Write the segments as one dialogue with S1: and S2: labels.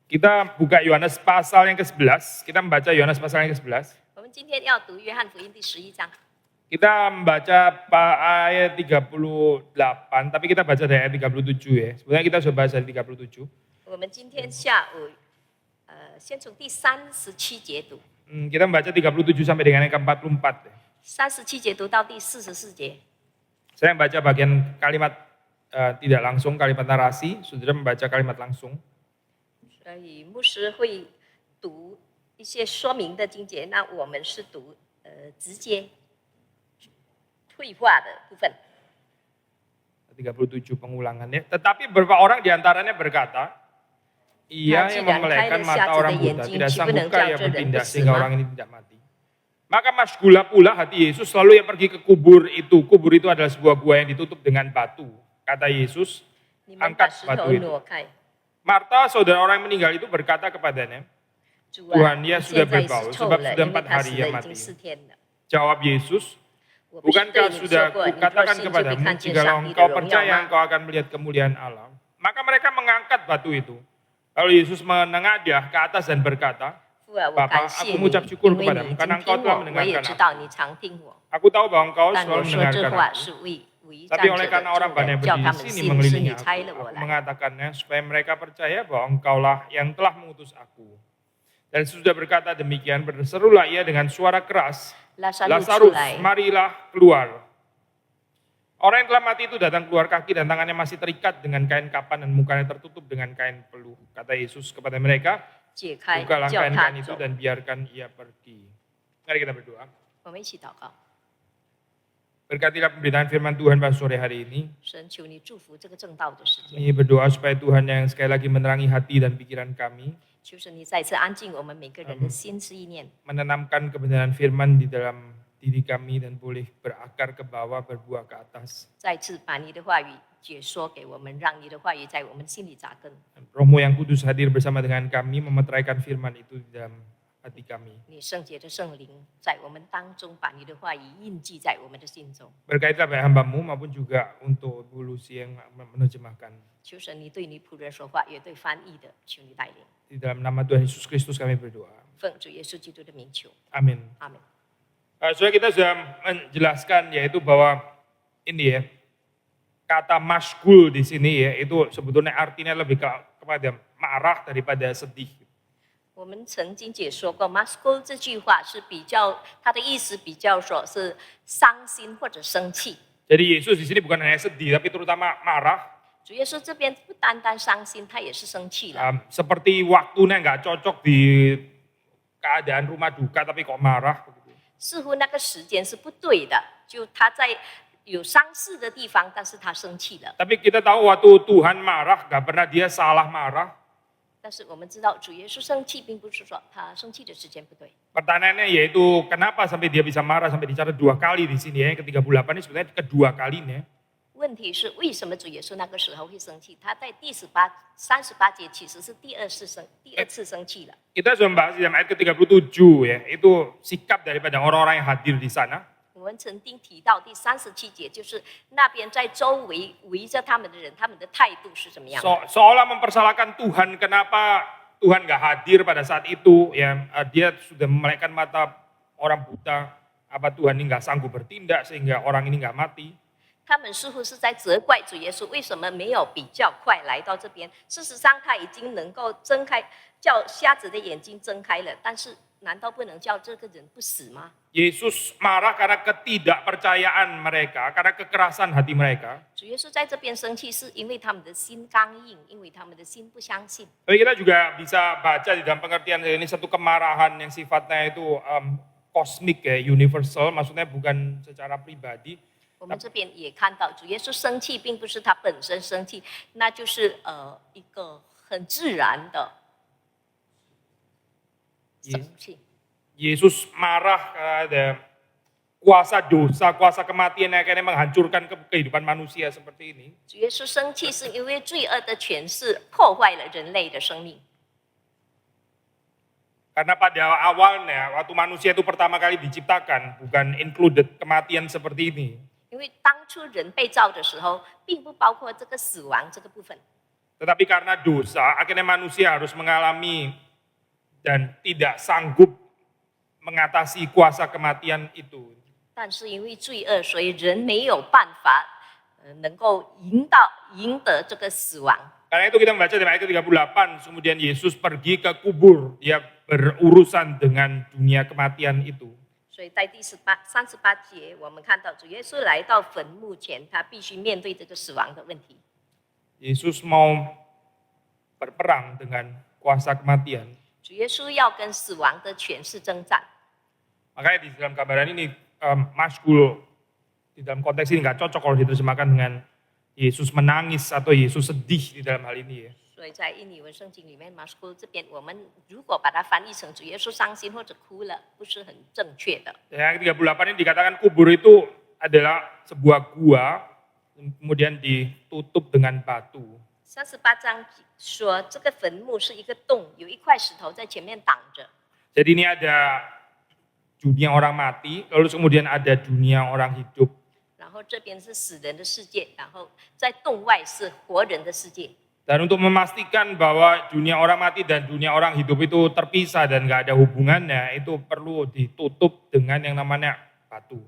S1: Kita buka Yohanes pasal yang ke-11, kita membaca Yohanes pasal yang ke-11.
S2: 我们今天要读约翰福音第11章。
S1: Kita membaca ayat 38, tapi kita baca dari ayat 37 ya. Sebenarnya kita sudah bahas dari 37.
S2: 我们今天下午，先从第37节读，
S1: Kita membaca 37 sampai dengan yang ke-44 ya.
S2: 37节读到第44节。
S1: Saya membaca bagian kalimat tidak langsung, kalimat narasi, saudara membaca kalimat langsung.
S2: 所以牧师会读一些说明的经节，那我们是读直接退化的部分。
S1: 37 pengulangannya. Tetapi beberapa orang diantaranya berkata, ia yang memelekan mata orang buta, tidak sanggupkah ia berpindah sehingga orang ini tidak mati. Maka masgula pula hati Yesus selalu yang pergi ke kubur itu. Kubur itu adalah sebuah gua yang ditutup dengan batu. Kata Yesus,
S2: 你们把
S1: angkat
S2: 石
S1: batu
S2: 头
S1: itu.
S2: 挪开。
S1: Marta, saudara orang yang meninggal itu berkata kepadanya,
S2: 主
S1: Tuhan,
S2: 啊，
S1: ia
S2: 你
S1: sudah
S2: 现在
S1: berbau
S2: 是臭
S1: sebab
S2: 了，
S1: sudah
S2: 因为
S1: 4
S2: 他
S1: hari
S2: 死
S1: ia
S2: 了已
S1: mati.
S2: 经4天了。
S1: Jawab Yesus,
S2: 我不是对
S1: bukankah
S2: 你说
S1: sudah
S2: 过，你若
S1: kukatakan
S2: 信就必
S1: kepadamu,
S2: 看见
S1: jikalau
S2: 上帝的
S1: engkau
S2: 荣耀
S1: percaya
S2: 吗？
S1: engkau akan melihat kemuliaan Allah. Maka mereka mengangkat batu itu. Lalu Yesus menengadah ke atas dan berkata,
S2: 父啊，我
S1: Bapa,
S2: 感谢
S1: aku
S2: 你，
S1: mengucap syukur
S2: 因为
S1: kepadamu
S2: 你已
S1: karena
S2: 经
S1: engkau
S2: 听
S1: telah
S2: 我，我也
S1: mendengarkan
S2: 知
S1: aku.
S2: 道你常听我。
S1: Aku tahu bahwa engkau
S2: 但
S1: selalu
S2: 我说这
S1: mendengarkan
S2: 话
S1: aku.
S2: 是为战
S1: Tapi
S2: 者
S1: oleh
S2: 的
S1: karena
S2: 众
S1: orang banyak
S2: 人，叫
S1: berdiri
S2: 他
S1: di
S2: 们
S1: sini
S2: 信是
S1: mengelilingi
S2: 你差
S1: aku,
S2: 了我
S1: aku
S2: 来。
S1: mengatakannya supaya mereka percaya bahwa engkaulah yang telah mengutus aku. Dan sudah berkata demikian, berserulah ia dengan suara keras,
S2: 拉萨路出
S1: Lazarus,
S2: 来，
S1: marilah keluar. Orang yang telah mati itu datang keluar, kaki dan tangannya masih terikat dengan kain kapan dan mukanya tertutup dengan kain peluh. Kata Yesus kepada mereka,
S2: 解开，
S1: bukalah
S2: 叫他
S1: kain-kain itu
S2: 走。
S1: dan biarkan ia pergi. Mari kita berdoa.
S2: 我们一起祷告，
S1: Berkatilah pemberitaan firman Tuhan pada sore hari ini.
S2: 神求你祝福这个正道的时间，
S1: Ini berdoa supaya Tuhan yang sekali lagi menerangi hati dan pikiran kami,
S2: 求神你再次安静我们每个人的心思意念，
S1: menanamkan kebenaran firman di dalam diri kami dan boleh berakar ke bawah, berbuah ke atas.
S2: 再次把你的话语解说给我们，让你的话语在我们心里扎根。
S1: Dan Romo yang kudus hadir bersama dengan kami, memeteraikan firman itu di dalam hati kami.
S2: 你圣洁的圣灵在我们当中，把你的话语印记在我们的心中。
S1: Berkailah baik hamba-Mu maupun juga untuk Ibu Lucy yang menerjemahkan.
S2: 求神你对你仆人说话，也对翻译的，求你带领。
S1: Di dalam nama Tuhan Yesus Kristus kami berdoa.
S2: 奉主耶稣基督的名求，
S1: Amin.
S2: 阿门。
S1: Saudara, kita sudah menjelaskan yaitu bahwa ini ya, kata masgul di sini ya, itu sebetulnya artinya lebih kepada marah daripada sedih.
S2: 我们曾经解说过 "masculine" 这句话是比较，它的意思比较说是伤心或者生气。
S1: Jadi Yesus di sini bukan hanya sedih, tapi terutama marah.
S2: 主耶稣这边不单单伤心，他也是生气了。
S1: Seperti waktunya nggak cocok di keadaan rumah duka, tapi kok marah.
S2: 似乎那个时间是不对的，就他在有丧事的地方，但是他生气了。
S1: Tapi kita tahu waktu Tuhan marah, nggak pernah dia salah marah.
S2: 但是我们知道，主耶稣生气，并不是说他生气的时间不对。
S1: Pertanyaannya yaitu kenapa sampai dia bisa marah sampai dicatat 2 kali di sini ya, yang ke-38 ini sebenarnya kedua kalinya.
S2: 问题是为什么主耶稣那个时候会生气？他在第38节其实是第二次生气了。
S1: Kita sudah membahas di dalam ayat ke-37 ya, itu sikap daripada orang-orang yang hadir di sana.
S2: 我们曾经提到第37节，就是那边在周围围着他们的人，他们的态度是怎么样的？
S1: Seolah mempersalahkan Tuhan, kenapa Tuhan nggak hadir pada saat itu ya, dia sudah memelekkan mata orang buta, apa Tuhan ini nggak sanggup bertindak sehingga orang ini nggak mati.
S2: 他们似乎是在责怪主耶稣为什么没有比较快来到这边。事实上，他已经能够睁开，叫瞎子的眼睛睁开了，但是难道不能叫这个人不死吗？
S1: Yesus marah karena ketidakpercayaan mereka, karena kekerasan hati mereka.
S2: 主耶稣在这边生气，是因为他们的心刚硬，因为他们的心不相信。
S1: Tapi kita juga bisa baca di dalam pengertian ini satu kemarahan yang sifatnya itu kosmik ya, universal, maksudnya bukan secara pribadi.
S2: 我们这边也看到，主耶稣生气，并不是他本身生气，那就是一个很自然的生气。
S1: Yesus marah ada kuasa dosa, kuasa kematian yang akhirnya menghancurkan kehidupan manusia seperti ini.
S2: 主耶稣生气是因为罪恶的权势破坏了人类的生命。
S1: Karena pada awalnya waktu manusia itu pertama kali diciptakan bukan included kematian seperti ini.
S2: 因为当初人被造的时候，并不包括这个死亡这个部分。
S1: Tetapi karena dosa, akhirnya manusia harus mengalami dan tidak sanggup mengatasi kuasa kematian itu.
S2: 但是因为罪恶，所以人没有办法能够赢得这个死亡。
S1: Karena itu kita membaca dari ayat 38, kemudian Yesus pergi ke kubur, dia berurusan dengan dunia kematian itu.
S2: 所以在第38节，我们看到主耶稣来到坟墓前，他必须面对这个死亡的问题。
S1: Yesus mau berperang dengan kuasa kematian.
S2: 主耶稣要跟死亡的权势征战。
S1: Makanya di dalam gambaran ini, maskul di dalam konteks ini nggak cocok kalau diterjemahkan dengan Yesus menangis atau Yesus sedih di dalam hal ini ya.
S2: 所以在印尼文圣经里面 ，Marsko 这边我们如果把它翻译成主耶稣伤心或者哭了，不是很正确的。
S1: Yang 38 ini dikatakan kubur itu adalah sebuah gua, kemudian ditutup dengan batu.
S2: 38章说，这个坟墓是一个洞，有一块石头在前面挡着。
S1: Jadi ini ada dunia orang mati, lalu kemudian ada dunia orang hidup.
S2: 然后这边是死人的世界，然后在洞外是活人的世界。
S1: Dan untuk memastikan bahwa dunia orang mati dan dunia orang hidup itu terpisah dan nggak ada hubungannya, itu perlu ditutup dengan yang namanya batu.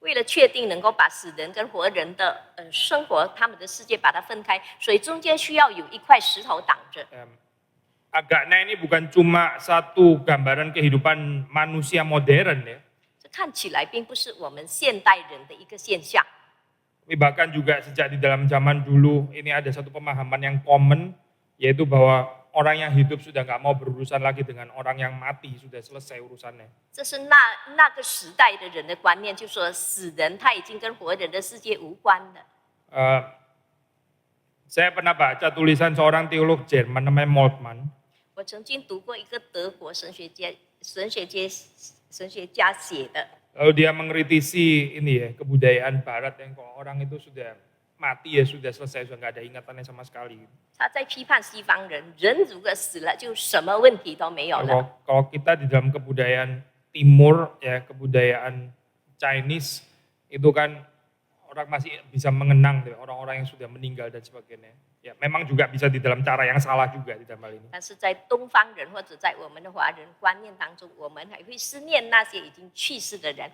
S2: 为了确定能够把死人跟活人的生活，他们的世界把它分开，所以中间需要有一块石头挡着。
S1: Agaknya ini bukan cuma satu gambaran kehidupan manusia modern ya.
S2: 这看起来并不是我们现代人的一个现象。
S1: Tapi bahkan juga sejak di dalam zaman dulu ini ada satu pemahaman yang common, yaitu bahwa orang yang hidup sudah nggak mau berurusan lagi dengan orang yang mati, sudah selesai urusannya.
S2: 这是那个时代的人的观念，就说死人他已经跟活人的世界无关了。
S1: Saya pernah baca tulisan seorang teolog Jerman namanya Moltmann.
S2: 我曾经读过一个德国神学家写的。
S1: Lalu dia mengkritisi ini ya, kebudayaan barat yang kalau orang itu sudah mati ya sudah selesai, sudah nggak ada ingatannya sama sekali.
S2: 他在批判西方人，人如果死了就什么问题都没有了。
S1: Kalau kita di dalam kebudayaan Timur ya, kebudayaan Chinese itu kan orang masih bisa mengenang orang-orang yang sudah meninggal dan sebagainya. Ya, memang juga bisa di dalam cara yang salah juga di dalam hal ini.
S2: 但是在东方人或者在我们的华人观念当中，我们还会思念那些已经去世的人。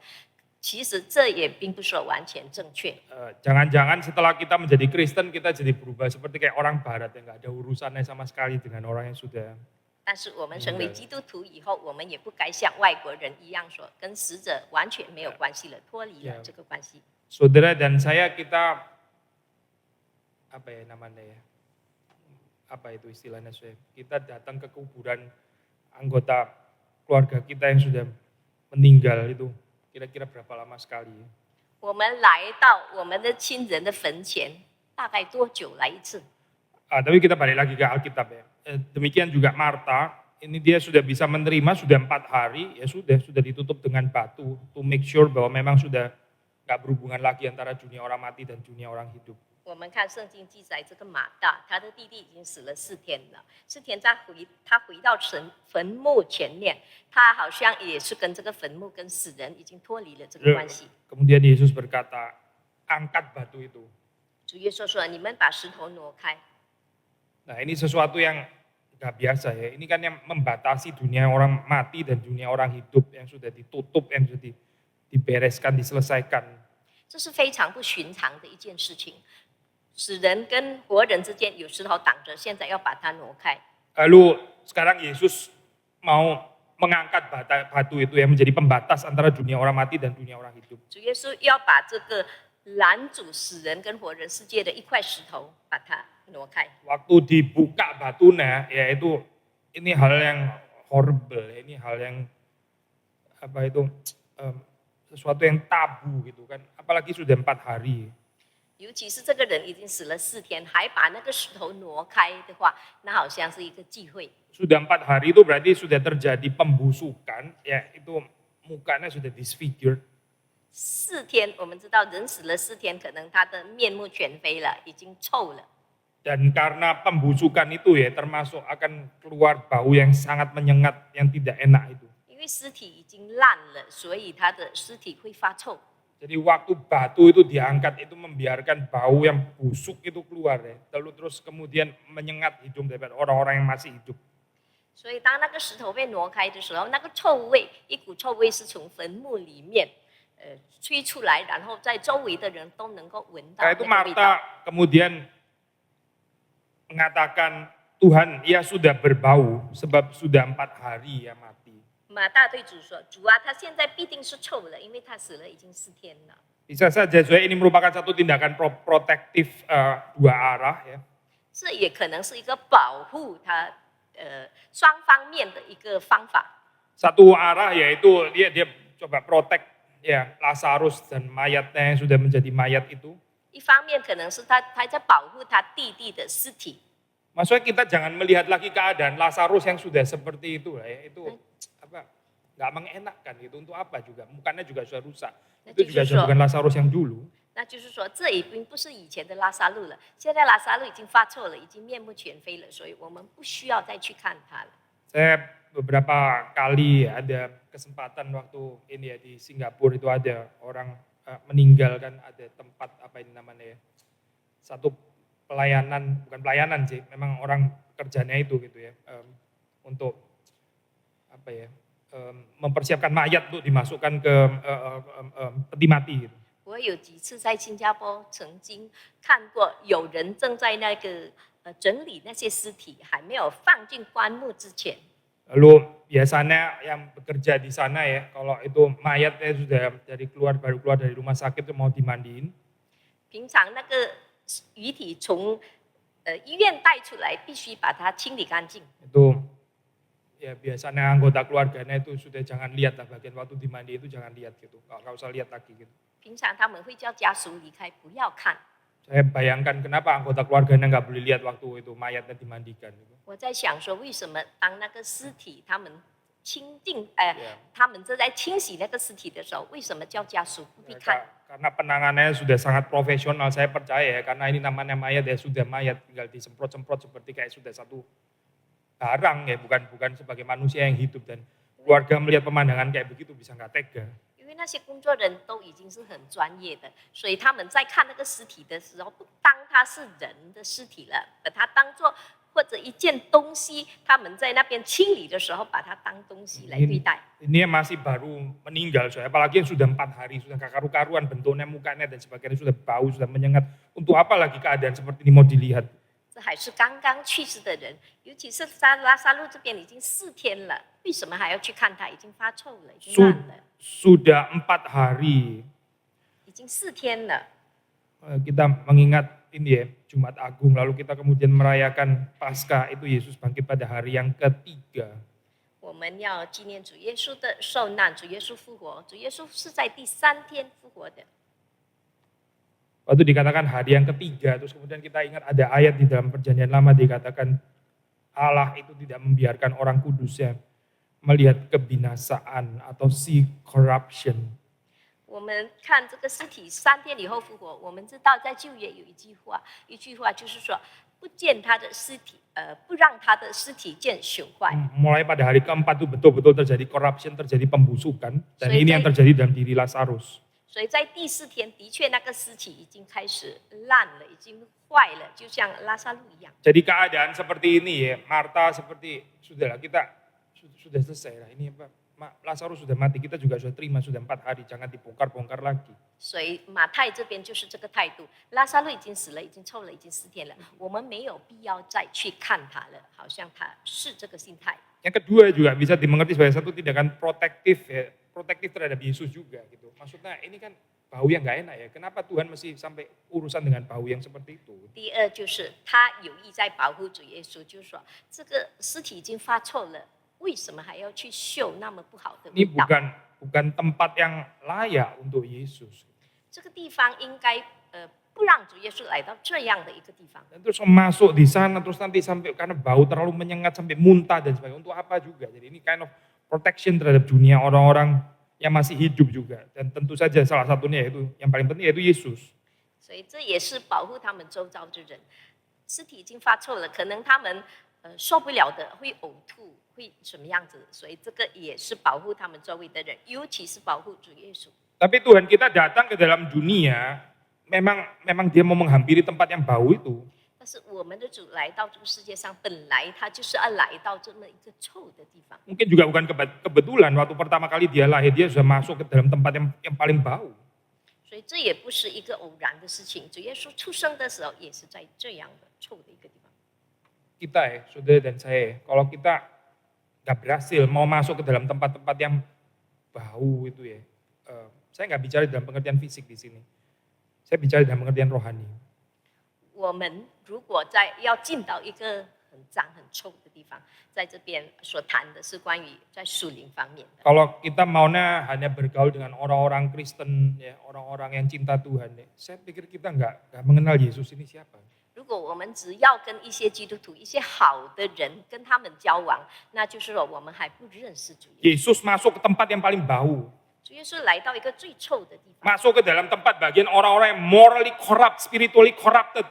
S2: 其实这也并不是完全正确。
S1: Jangan-jangan setelah kita menjadi Kristen kita jadi berubah seperti kayak orang Barat yang nggak ada urusannya sama sekali dengan orang yang sudah.
S2: 但是我们成为基督徒以后，我们也不该像外国人一样说，跟死者完全没有关系了，脱离了这个关系。
S1: Saudara dan saya kita apa ya namanya ya? Apa itu istilahnya saya? Kita datang ke kuburan anggota keluarga kita yang sudah meninggal itu kira-kira berapa lama sekali?
S2: 我们来到我们的亲人的坟前，大概多久来一次？
S1: Tapi kita balik lagi ke Alkitab ya. Demikian juga Marta, ini dia sudah bisa menerima sudah 4 hari, ya sudah ditutup dengan batu to make sure bahwa memang sudah nggak berhubungan lagi antara dunia orang mati dan dunia orang hidup.
S2: 我们看圣经记载，这个马大，他的弟弟已经死了4天了。4天他回到坟墓前面，他好像也是跟这个坟墓跟死人已经脱离了这个关系。
S1: Kemudian Yesus berkata, angkat batu itu.
S2: 主耶稣说：“你们把石头挪开。”
S1: Nah ini sesuatu yang nggak biasa ya. Ini kan yang membatasi dunia orang mati dan dunia orang hidup yang sudah ditutup, yang sudah dibereskan, diselesaikan.
S2: 这是非常不寻常的一件事情。死人跟活人之间有石头挡着，现在要把它挪开。
S1: Lalu sekarang Yesus mau mengangkat batu itu yang menjadi pembatas antara dunia orang mati dan dunia orang hidup.
S2: 主耶稣要把这个拦阻死人跟活人世界的一块石头，把它挪开。
S1: Waktu dibuka batunya, ya itu ini hal yang horrible, ini hal yang apa itu sesuatu yang tabu gitu kan, apalagi sudah 4 hari.
S2: 尤其是这个人已经死了4天，还把那个石头挪开的话，那好像是一个忌讳。
S1: Sudah 4 hari itu berarti sudah terjadi pembusukan, ya itu mukanya sudah disfigured.
S2: 4天，我们知道人死了4天，可能他的面目全非了，已经臭了。
S1: Dan karena pembusukan itu ya termasuk akan keluar bau yang sangat menyengat, yang tidak enak itu.
S2: 因为尸体已经烂了，所以他的尸体会发臭。
S1: Jadi waktu batu itu diangkat itu membiarkan bau yang busuk itu keluar ya. Lalu terus kemudian menyengat hidung daripada orang-orang yang masih hidup.
S2: 所以当那个石头被挪开的时候，那个臭味，一股臭味是从坟墓里面吹出来，然后在周围的人都能够闻到
S1: Karena
S2: 那
S1: itu
S2: 个味道。
S1: Marta kemudian mengatakan, Tuhan, ia sudah berbau sebab sudah 4 hari ia mati.
S2: 马大对主说：“主啊，他现在必定是臭了，因为他死了已经4天了。”
S1: Bisa saja, saya ini merupakan satu tindakan protektif dua arah ya.
S2: 这也可能是一个保护他双方面的一个方法。
S1: Satu arah yaitu dia coba protek ya Lazarus dan mayatnya yang sudah menjadi mayat itu.
S2: 一方面可能是他在保护他弟弟的尸体。
S1: Maksudnya kita jangan melihat lagi keadaan Lazarus yang sudah seperti itu lah ya. Itu apa? Nggak mengenakan gitu. Untuk apa juga? Mukanya juga sudah rusak. Itu juga sudah bukan Lazarus yang dulu.
S2: 那就是说，这已经不是以前的拉撒路了。现在拉撒路已经发臭了，已经面目全非了，所以我们不需要再去看他了。
S1: Saya beberapa kali ada kesempatan waktu ini ya di Singapura itu ada orang meninggalkan ada tempat apa ini namanya ya. Satu pelayanan, bukan pelayanan sih, memang orang kerjanya itu gitu ya. Untuk apa ya? Mempersiapkan mayat untuk dimasukkan ke peti mati gitu.
S2: 我有几次在新加坡曾经看过，有人正在那个整理那些尸体，还没有放进棺木之前。
S1: Lalu biasanya yang bekerja di sana ya, kalau itu mayatnya sudah baru keluar dari rumah sakit itu mau dimandiin.
S2: 平常那个遗体从医院带出来，必须把它清理干净。
S1: Itu ya biasanya anggota keluarganya itu sudah jangan lihat lah bagian waktu dimandi itu jangan lihat gitu, nggak usah lihat lagi gitu.
S2: 平常他们会叫家属离开，不要看。
S1: Saya bayangkan kenapa anggota keluarganya nggak boleh lihat waktu itu mayatnya dimandikan. Gitu.
S2: 我在想说，为什么当那个尸体他们他们正在清洗那个尸体的时候，为什么叫家属不必看？
S1: Karena penanganannya sudah sangat profesional, saya percaya ya, karena ini namanya mayat ya sudah mayat tinggal disemprot-semprot seperti kayak sudah satu barang ya, bukan sebagai manusia yang hidup dan keluarga melihat pemandangan kayak begitu bisa nggak tega.
S2: 因为那些工作人都已经是很专业的，所以他们在看那个尸体的时候，不当它是人的尸体了，把它当做或者一件东西，他们在那边清理的时候，把它当东西来对待。
S1: Ini masih baru meninggal, soalnya apalagi yang sudah 4 hari, sudah karu-karuan bentuknya, mukanya dan sebagainya sudah bau, sudah menyengat. Untuk apa lagi keadaan seperti ini mau dilihat?
S2: 这还是刚刚去世的人，尤其是拉萨路这边已经4天了，为什么还要去看他？已经发臭了，已经烂了。
S1: Sudah 4 hari.
S2: 已经4天了。
S1: Kita mengingat ini ya, Jumat Agung, lalu kita kemudian merayakan Paskah, itu Yesus bangkit pada hari yang ketiga.
S2: 我们要纪念主耶稣的受难，主耶稣复活，主耶稣是在第3天复活的。
S1: Waktu dikatakan hari yang ketiga, terus kemudian kita ingat ada ayat di dalam Perjanjian Lama dikatakan Allah itu tidak membiarkan orang kudusnya melihat kebinasaan atau see corruption.
S2: 我们看这个尸体3天以后复活，我们知道在旧约有一句话就是说，不见他的尸体，不让他的尸体见损坏。
S1: Mulai pada hari keempat itu betul-betul terjadi corruption, terjadi pembusukan, dan ini yang terjadi dalam diri Lazarus.
S2: 所以在第4天，的确那个尸体已经开始烂了，已经坏了，就像拉萨路一样。
S1: Jadi keadaan seperti ini ya, Marta seperti sudahlah kita sudah selesai lah. Ini apa? Lazarus sudah mati, kita juga sudah terima sudah 4 hari, jangan dibongkar-bongkar lagi.
S2: 所以马太这边就是这个态度，拉萨路已经死了，已经臭了，已经4天了，我们没有必要再去看他了，好像他是这个心态。
S1: Yang kedua juga bisa dimengerti sebagai satu tindakan protektif ya, protektif terhadap Yesus juga gitu. Maksudnya ini kan bau yang nggak enak ya, kenapa Tuhan mesti sampai urusan dengan bau yang seperti itu?
S2: 第二就是他有意在保护主耶稣，就是说这个尸体已经发臭了，为什么还要去嗅那么不好的味
S1: Ini
S2: 道？
S1: bukan tempat yang layak untuk Yesus.
S2: 这个地方应该不让主耶稣来到这样的一个地方。
S1: Dan terus masuk di sana terus nanti sampai karena bau terlalu menyengat sampai muntah dan sebagainya. Untuk apa juga? Jadi ini kind of protection terhadap dunia orang-orang yang masih hidup juga. Dan tentu saja salah satunya yaitu yang paling penting yaitu Yesus.
S2: 所以这也是保护他们周遭的人。尸体已经发臭了，可能他们受不了的，会呕吐，会什么样子？所以这个也是保护他们周围的人，尤其是保护主耶稣。
S1: Tapi Tuhan kita datang ke dalam dunia, memang dia mau menghampiri tempat yang bau itu.
S2: 但是我们的主来到这个世界上，本来他就是要来到这么一个臭的地方。
S1: Mungkin juga bukan kebetulan waktu pertama kali dia lahir, dia sudah masuk ke dalam tempat yang paling bau.
S2: 所以这也不是一个偶然的事情。主耶稣出生的时候，也是在这样的臭的一个地方。
S1: Kita ya, saudara dan saya, kalau kita nggak berhasil mau masuk ke dalam tempat-tempat yang bau itu ya, saya nggak bicara dalam pengertian fisik di sini, saya bicara dalam pengertian rohani.
S2: 我们如果要进到一个很脏很臭的地方，在这边所谈的是关于在属灵方面的。
S1: Kalau kita maunya hanya bergaul dengan orang-orang Kristen, ya, orang-orang yang cinta Tuhan, ya, saya pikir kita nggak mengenal Yesus ini siapa.
S2: 如果我们只要跟一些基督徒、一些好的人跟他们交往，那就是说我们还不认识主耶稣。
S1: Yesus masuk ke tempat yang paling bau.
S2: 主耶稣来到一个最臭的地方，
S1: Masuk ke dalam tempat bagian orang-orang yang morally corrupt, spiritually corrupted.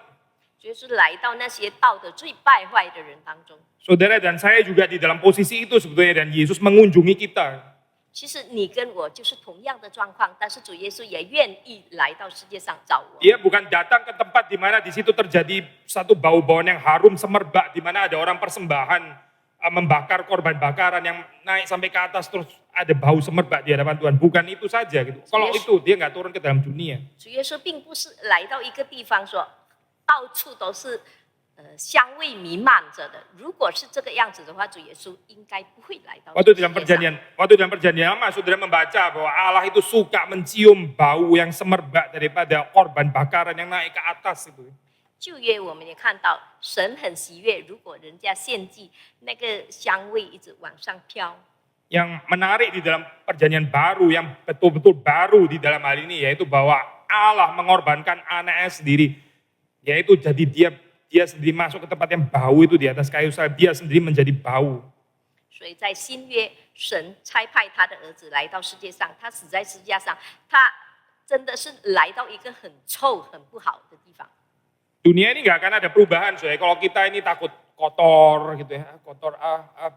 S2: 主耶稣来到那些道德最败坏的人当中。
S1: Saudara dan saya juga di dalam posisi itu sebetulnya, dan Yesus mengunjungi kita.
S2: 其实你跟我就是同样的状况，但是主耶稣也愿意来到世界上找我。
S1: Dia bukan datang ke tempat di mana di situ terjadi satu bau-bauan yang harum semerbak, di mana ada orang persembahan membakar korban bakaran yang naik sampai ke atas terus ada bau semerbak di hadapan Tuhan. Bukan itu saja gitu. Kalau itu dia nggak turun ke dalam dunia.
S2: 主耶稣并不是来到一个地方说到处都是香味弥漫着的。如果是这个样子的话，主耶稣应该不会来到。
S1: Waktu dalam perjanjian lama, saudara membaca bahwa Allah itu suka mencium bau yang semerbak daripada korban bakaran yang naik ke atas itu.
S2: 旧约我们也看到，神很喜悦，如果人家献祭，那个香味一直往上飘。
S1: Yang menarik di dalam perjanjian baru, yang betul-betul baru di dalam hal ini, yaitu bahwa Allah mengorbankan anaknya sendiri, yaitu jadi dia sendiri masuk ke tempat yang bau itu di atas kayu salib, dia sendiri menjadi bau.
S2: 所以在新约，神差派他的儿子来到世界上，他死在十字架上，他真的是来到一个很臭、很不好的地方。
S1: Dunia ini nggak akan ada perubahan, soalnya kalau kita ini takut kotor gitu ya, kotor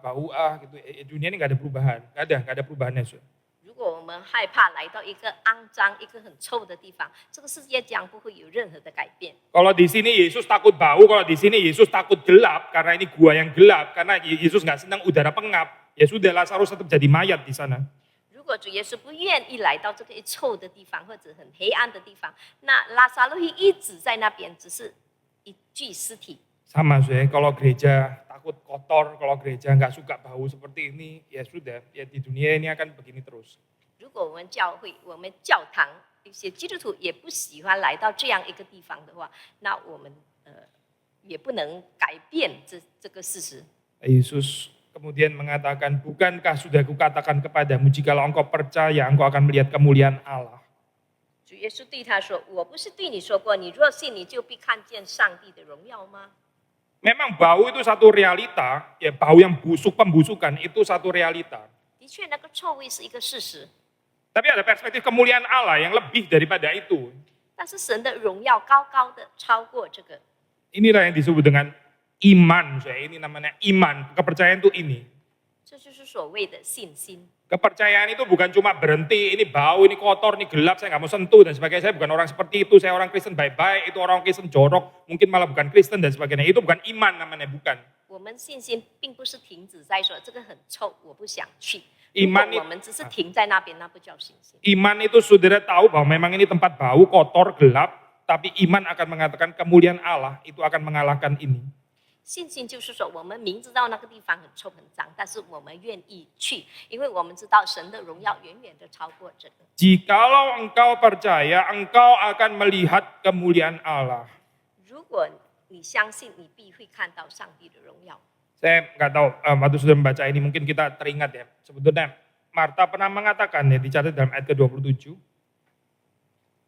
S1: bau gitu. Dunia ini nggak ada perubahan, nggak ada perubahannya. Soalnya.
S2: 如果我们害怕来到一个肮脏、一个很臭的地方，这个世界将不会有任何的改变。
S1: Kalau di sini Yesus takut bau, kalau di sini Yesus takut gelap, karena ini gua yang gelap, karena Yesus nggak senang udara pengap, ya sudah Lazarus tetap jadi mayat di sana.
S2: 如果主耶稣不愿意来到这个臭的地方或者很黑暗的地方，那拉撒路会一直在那边，只是一具尸体。
S1: Sama saya, kalau gereja takut kotor, kalau gereja nggak suka bau seperti ini, ya sudah, ya di dunia ini akan begini terus.
S2: 如果我们教会、我们教堂一些基督徒也不喜欢来到这样一个地方的话，那我们也不能改变这个事实。
S1: Yesus kemudian mengatakan, bukankah sudah kukatakan kepadamu, jikalau engkau percaya, engkau akan melihat kemuliaan Allah.
S2: 主耶稣对他说：“我不是对你说过，你若信，你就必看见上帝的荣耀吗？”
S1: Memang bau itu satu realita, ya bau yang busuk, pembusukan itu satu realita.
S2: 的确，那个臭味是一个事实，
S1: Tapi ada perspektif kemuliaan Allah yang lebih daripada itu.
S2: 但是神的荣耀高高的超过这个。
S1: Inilah yang disebut dengan iman. Ini namanya iman, kepercayaan itu ini.
S2: 这就是所谓的信心。
S1: Kepercayaan itu bukan cuma berhenti, ini bau, ini kotor, ini gelap, saya nggak mau sentuh dan sebagainya. Saya bukan orang seperti itu, saya orang Kristen baik-baik, itu orang Kristen jorok, mungkin malah bukan Kristen dan sebagainya. Itu bukan iman namanya, bukan.
S2: 我们信心并不是停止在说这个很臭，我不想去。
S1: Iman
S2: 如果我们只是停在那边，那不叫信心。
S1: Iman itu saudara tahu bahwa memang ini tempat bau, kotor, gelap, tapi iman akan mengatakan kemuliaan Allah itu akan mengalahkan ini.
S2: 信心就是说，我们明知道那个地方很臭很脏，但是我们愿意去，因为我们知道神的荣耀远远的超过这个。
S1: Jikalau engkau percaya, engkau akan melihat kemuliaan Allah.
S2: 如果你相信，你必会看到上帝的荣耀。
S1: Saya nggak tahu, waktu sudah membaca ini mungkin kita teringat ya. Sebetulnya Marta pernah mengatakan ya, dicatat dalam ayat ke-27.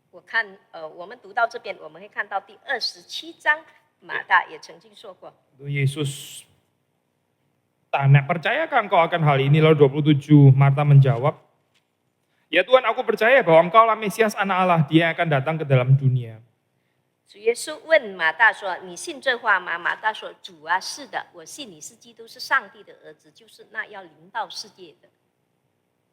S2: 我看，我们读到这边，我们会看到第27章，马大也曾经说过。
S1: Itu Yesus tanya, percayakah engkau akan hal ini? Lalu 27 Marta menjawab, ya Tuhan, aku percaya bahwa engkau lah Mesias anak Allah, dia akan datang ke dalam dunia.
S2: 主耶稣问马大说：“你信这话吗？”马大说：“主啊，是的，我信你是基督，是上帝的儿子，就是那要临到世界的。”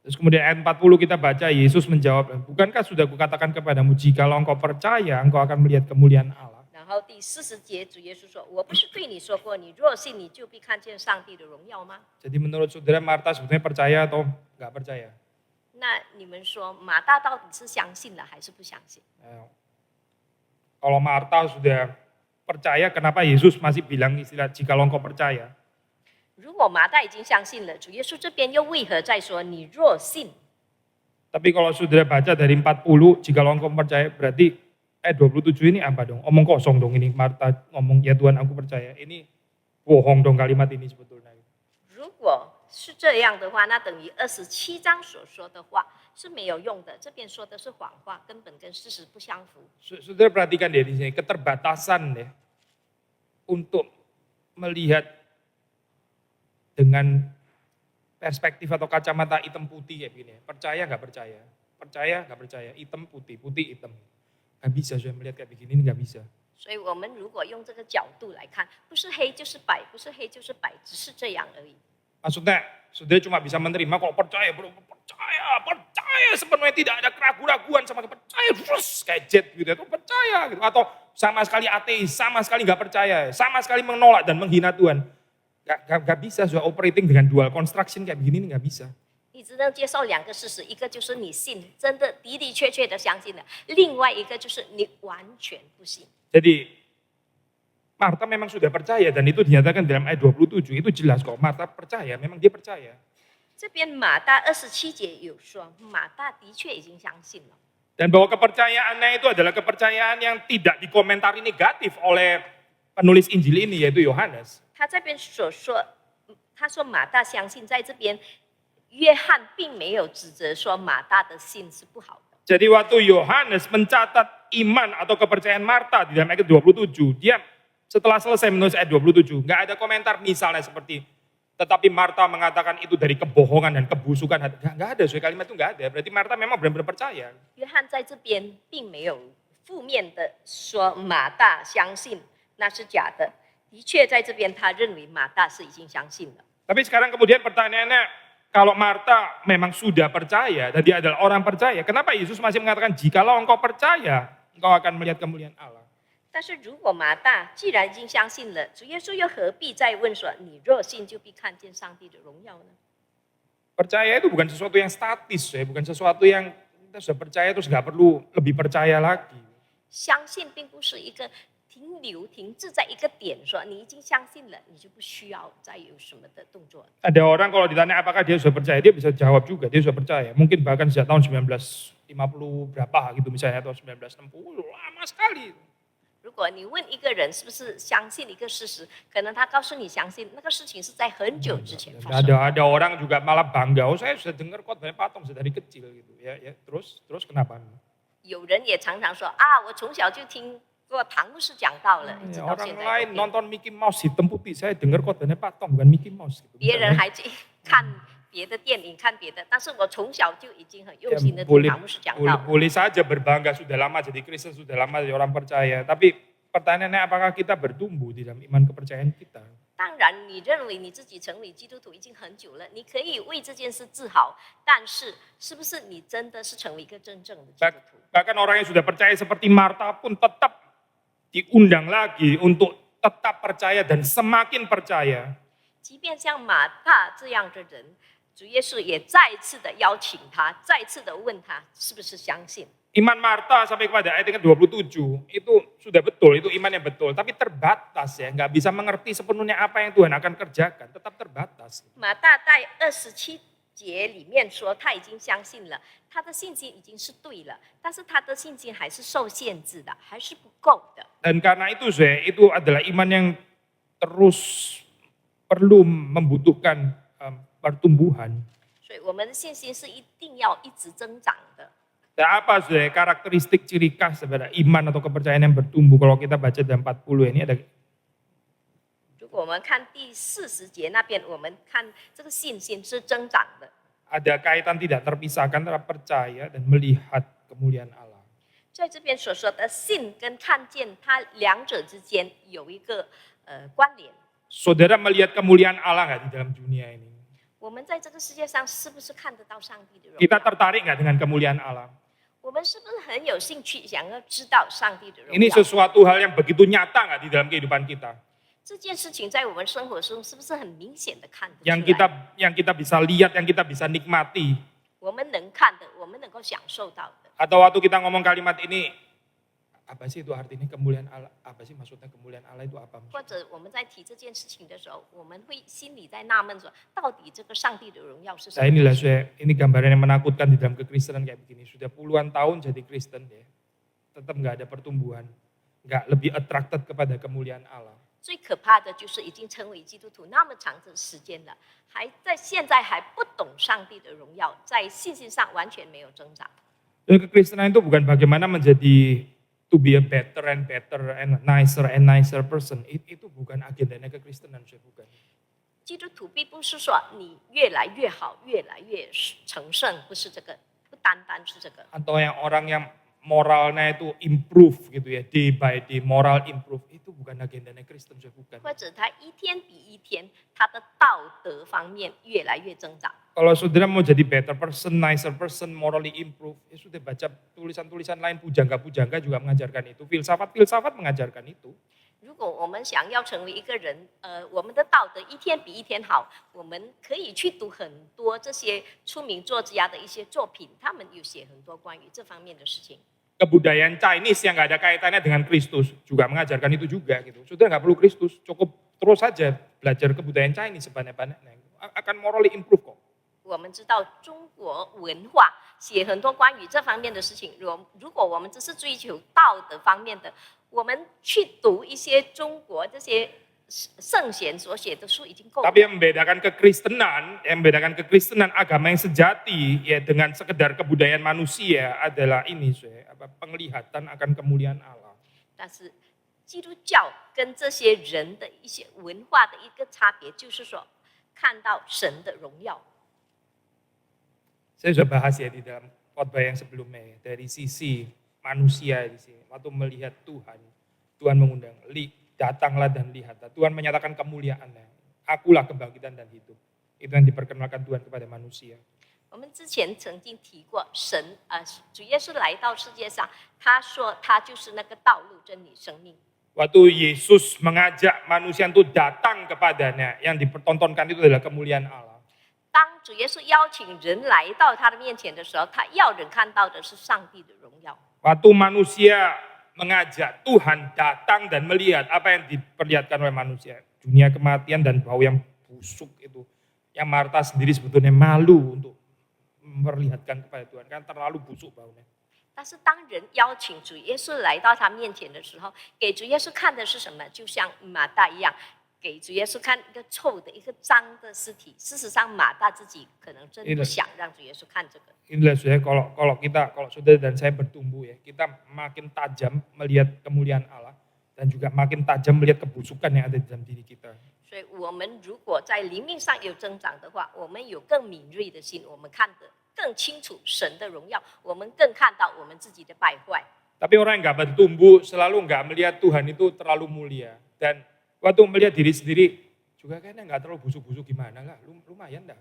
S1: Terus kemudian ayat 40 kita baca, Yesus menjawab, bukankah sudah kukatakan kepadamu, jikalau engkau percaya, engkau akan melihat kemuliaan Allah.
S2: 然后第40节，主耶稣说：“我不是对你说过，你若信，你就必看见上帝的荣耀吗？”
S1: Jadi menurut saudara Marta sebetulnya percaya atau nggak percaya?
S2: 那你们说，马大到底是相信了还是不相信？
S1: Kalau Marta sudah percaya, kenapa Yesus masih bilang istilah jikalau engkau percaya?
S2: 如果马大已经相信了，主耶稣这边又为何再说你若信？
S1: Tapi kalau saudara baca dari 40, jikalau engkau percaya, berarti ayat 27 ini apa dong? Omong kosong dong ini, Marta ngomong, ya Tuhan aku percaya. Ini bohong dong kalimat ini sebetulnya.
S2: 如果是这样的话，那等于27章所说的话是没有用的。这边说的是谎话，根本跟事实不相符。
S1: Saudara perhatikan deh di sini, keterbatasan deh untuk melihat dengan perspektif atau kacamata hitam putih kayak begini. Percaya nggak percaya? Percaya nggak percaya? Hitam putih, putih hitam. Nggak bisa saya melihat kayak begini, nggak bisa.
S2: 所以我们如果用这个角度来看，不是黑就是白，不是黑就是白，只是这样而已。
S1: Maksudnya, saudara cuma bisa menerima kalau percaya, percaya sepenuhnya tidak ada keraguan-raguan sama percaya, terus kayak jet gitu, itu percaya gitu. Atau sama sekali ateis, sama sekali nggak percaya, sama sekali menolak dan menghina Tuhan. Nggak bisa, sudah operating dengan dual construction kayak begini nggak bisa.
S2: 你只能接受两个事实，一个就是你信，真的的的确确的相信了；另外一个就是你完全不信。
S1: Jadi Marta memang sudah percaya dan itu dinyatakan dalam ayat 27, itu jelas kok Marta percaya, memang dia percaya.
S2: 这边马大27节有说，马大的确已经相信了。
S1: Dan bahwa kepercayaannya itu adalah kepercayaan yang tidak dikomentari negatif oleh penulis Injil ini yaitu Yohanes.
S2: 他这边所说，他说马大相信，在这边约翰并没有指责说马大的信是不好的。
S1: Jadi waktu Yohanes mencatat iman atau kepercayaan Marta di dalam ayat 27, dia setelah selesai menulis ayat 27, nggak ada komentar misalnya seperti, tetapi Marta mengatakan itu dari kebohongan dan kebusukan. Nggak ada, soal kalimat itu nggak ada. Berarti Marta memang benar-benar percaya.
S2: 约翰在这边并没有负面的说马大相信那是假的，的确在这边他认为马大是已经相信了。
S1: Tapi sekarang kemudian pertanyaannya, kalau Marta memang sudah percaya dan dia adalah orang percaya, kenapa Yesus masih mengatakan jikalau engkau percaya, engkau akan melihat kemuliaan Allah?
S2: 但是如果马大既然已经相信了，主耶稣又何必再问说你若信就必看见上帝的荣耀呢？
S1: Percaya itu bukan sesuatu yang statis, ya, bukan sesuatu yang kita sudah percaya terus nggak perlu lebih percaya lagi.
S2: 相信并不是一个停留停滞在一个点，说你已经相信了，你就不需要再有什么的动作。
S1: Ada orang kalau ditanya apakah dia sudah percaya, dia bisa jawab juga, dia sudah percaya. Mungkin bahkan sejak tahun 1950 berapa gitu misalnya, atau 1960, lama sekali.
S2: 如果你问一个人是不是相信一个事实，可能他告诉你相信那个事情是在很久之前发生。
S1: Ada orang juga malah bangga, oh saya sudah dengar khotbah Patong sudah dari kecil gitu. Ya terus kenapa?
S2: 有人也常常说啊，我从小就听过唐牧师讲道了，一直到
S1: Orang
S2: 现在
S1: lain
S2: 都听。
S1: nonton Mickey Mouse hitam putih, saya dengar khotbahnya Patong bukan Mickey Mouse gitu.
S2: 别人还去看别的电影，看别的，但是我从小就已经很用心的听
S1: boleh,
S2: 唐牧师讲道。
S1: boleh saja berbangga sudah lama jadi Kristen, sudah lama jadi orang percaya. Tapi pertanyaannya apakah kita bertumbuh di dalam iman kepercayaan kita?
S2: 当然，你认为你自己成为基督徒已经很久了，你可以为这件事自豪，但是是不是你真的是成为一个真正的基督徒？
S1: Bahkan orang yang sudah percaya seperti Marta pun tetap diundang lagi untuk tetap percaya dan semakin percaya.
S2: 即便像马大这样的人，主耶稣也再次的邀请他，再次的问他是不是相信。
S1: Iman Marta sampai kepada ayat yang ke-27 itu sudah betul, itu iman yang betul, tapi terbatas ya, nggak bisa mengerti sepenuhnya apa yang Tuhan akan kerjakan, tetap terbatas.
S2: 马大在27节里面说他已经相信了，他的信心已经是对了，但是他的信心还是受限制的，还是不够的。
S1: Dan karena itu itu adalah iman yang terus perlu membutuhkan pertumbuhan.
S2: 所以我们的信心是一定要一直增长的。
S1: Dan apa karakteristik ciri khas daripada iman atau kepercayaan yang bertumbuh? Kalau kita baca dalam 40 ini ada.
S2: 如果我们看第40节那边，我们看这个信心是增长的。
S1: Ada kaitan tidak terpisahkan antara percaya dan melihat kemuliaan Allah.
S2: 在这边所说的信跟看见，它两者之间有一个关联。
S1: Saudara melihat kemuliaan Allah nggak di dalam dunia ini?
S2: 我们在这个世界上是不是看得到上帝的荣
S1: Kita
S2: 耀？
S1: tertarik nggak dengan kemuliaan Allah?
S2: 我们是不是很有兴趣想要知道上帝的荣
S1: Ini
S2: 耀？
S1: sesuatu hal yang begitu nyata nggak di dalam kehidupan kita?
S2: 这件事情在我们生活中是不是很明显的看得出
S1: Yang
S2: 来？
S1: yang kita bisa lihat, yang kita bisa nikmati.
S2: 我们能看的，我们能够享受到的。
S1: Atau waktu kita ngomong kalimat ini, apa sih itu artinya kemuliaan Allah? Apa sih maksudnya kemuliaan Allah itu apa?
S2: 或者我们在提这件事情的时候，我们会心里在纳闷说，到底这个上帝的荣耀是什
S1: Nah
S2: 么？
S1: inilah ini gambaran yang menakutkan di dalam kekristenan kayak begini. Sudah puluhan tahun jadi Kristen ya, tetap nggak ada pertumbuhan, nggak lebih attracted kepada kemuliaan Allah.
S2: 最可怕的就是已经成为基督徒那么长的时间了，现在还不懂上帝的荣耀，在信心上完全没有增长。
S1: Dan kekristenan itu bukan bagaimana menjadi to be a better and nicer person. Itu bukan agendanya kekristenan, saya bukan.
S2: 基督徒并不是说你越来越好，越来越成圣，不是这个，不单单是这个。
S1: Atau yang orang yang moralnya itu improve gitu ya, day by day moral improve, itu bukan agendanya Kristen, saya bukan.
S2: 或者他一天比一天，他的道德方面越来越增长。
S1: Kalau saudara mau jadi better person, nicer person, morally improve, ya sudah baca tulisan-tulisan lain, pujangga-pujangga juga mengajarkan itu, filsafat-filsafat mengajarkan itu.
S2: 如果我们想要成为一个人，我们的道德一天比一天好，我们可以去读很多这些出名作家的一些作品，他们有写很多关于这方面的事情。
S1: Kebudayaan Chinese yang nggak ada kaitannya dengan Kristus juga mengajarkan itu juga gitu. Saudara nggak perlu Kristus, cukup terus saja belajar kebudayaan Chinese sebanyak-banyaknya. Akan morally improve kok.
S2: 我们知道中国文化写很多关于这方面的事情。如果我们只是追求道德方面的，我们去读一些中国这些圣贤所写的书已经够了。
S1: Tapi yang membedakan kekristenan agama yang sejati ya dengan sekedar kebudayaan manusia adalah ini penglihatan akan kemuliaan Allah.
S2: 但是基督教跟这些人的一些文化的一个差别，就是说看到神的荣耀。
S1: Saya sudah bahas ya di dalam khotbah yang sebelumnya ya, dari sisi manusia di sini. Waktu melihat Tuhan mengundang, datanglah dan lihatlah. Tuhan menyatakan kemuliaannya. Akulah kebangkitan dan hidup. Itu yang diperkenalkan Tuhan kepada manusia.
S2: 我们之前曾经提过主耶稣来到世界上，他说他就是那个道路、真理、生命。
S1: Waktu Yesus mengajak manusia untuk datang kepadanya, yang dipertontonkan itu adalah kemuliaan Allah.
S2: 当主耶稣邀请人来到他的面前的时候，他要人看到的是上帝的荣耀。
S1: Waktu manusia mengajak Tuhan datang dan melihat apa yang diperlihatkan oleh manusia. Dunia kematian dan bau yang busuk itu. Yang Marta sendiri sebetulnya malu untuk memperlihatkan kepada Tuhan. Kan terlalu busuk baunya.
S2: 但是当人邀请主耶稣来到他面前的时候，给主耶稣看的是什么？就像马大一样，给主耶稣看一个臭的、一个脏的尸体。事实上，马大自己可能真不想让主耶稣看这个。
S1: Inilah saya kalau saudara dan saya bertumbuh ya, kita makin tajam melihat kemuliaan Allah dan juga makin tajam melihat kebusukan yang ada di dalam diri kita.
S2: 所以我们如果在灵命上有增长的话，我们有更敏锐的心，我们看得更清楚神的荣耀，我们更看到我们自己的败坏。
S1: Tapi orang yang nggak bertumbuh selalu nggak melihat Tuhan itu terlalu mulia. Dan waktu melihat diri sendiri juga kayaknya nggak terlalu busuk-busuk gimana lah, lumayan dah.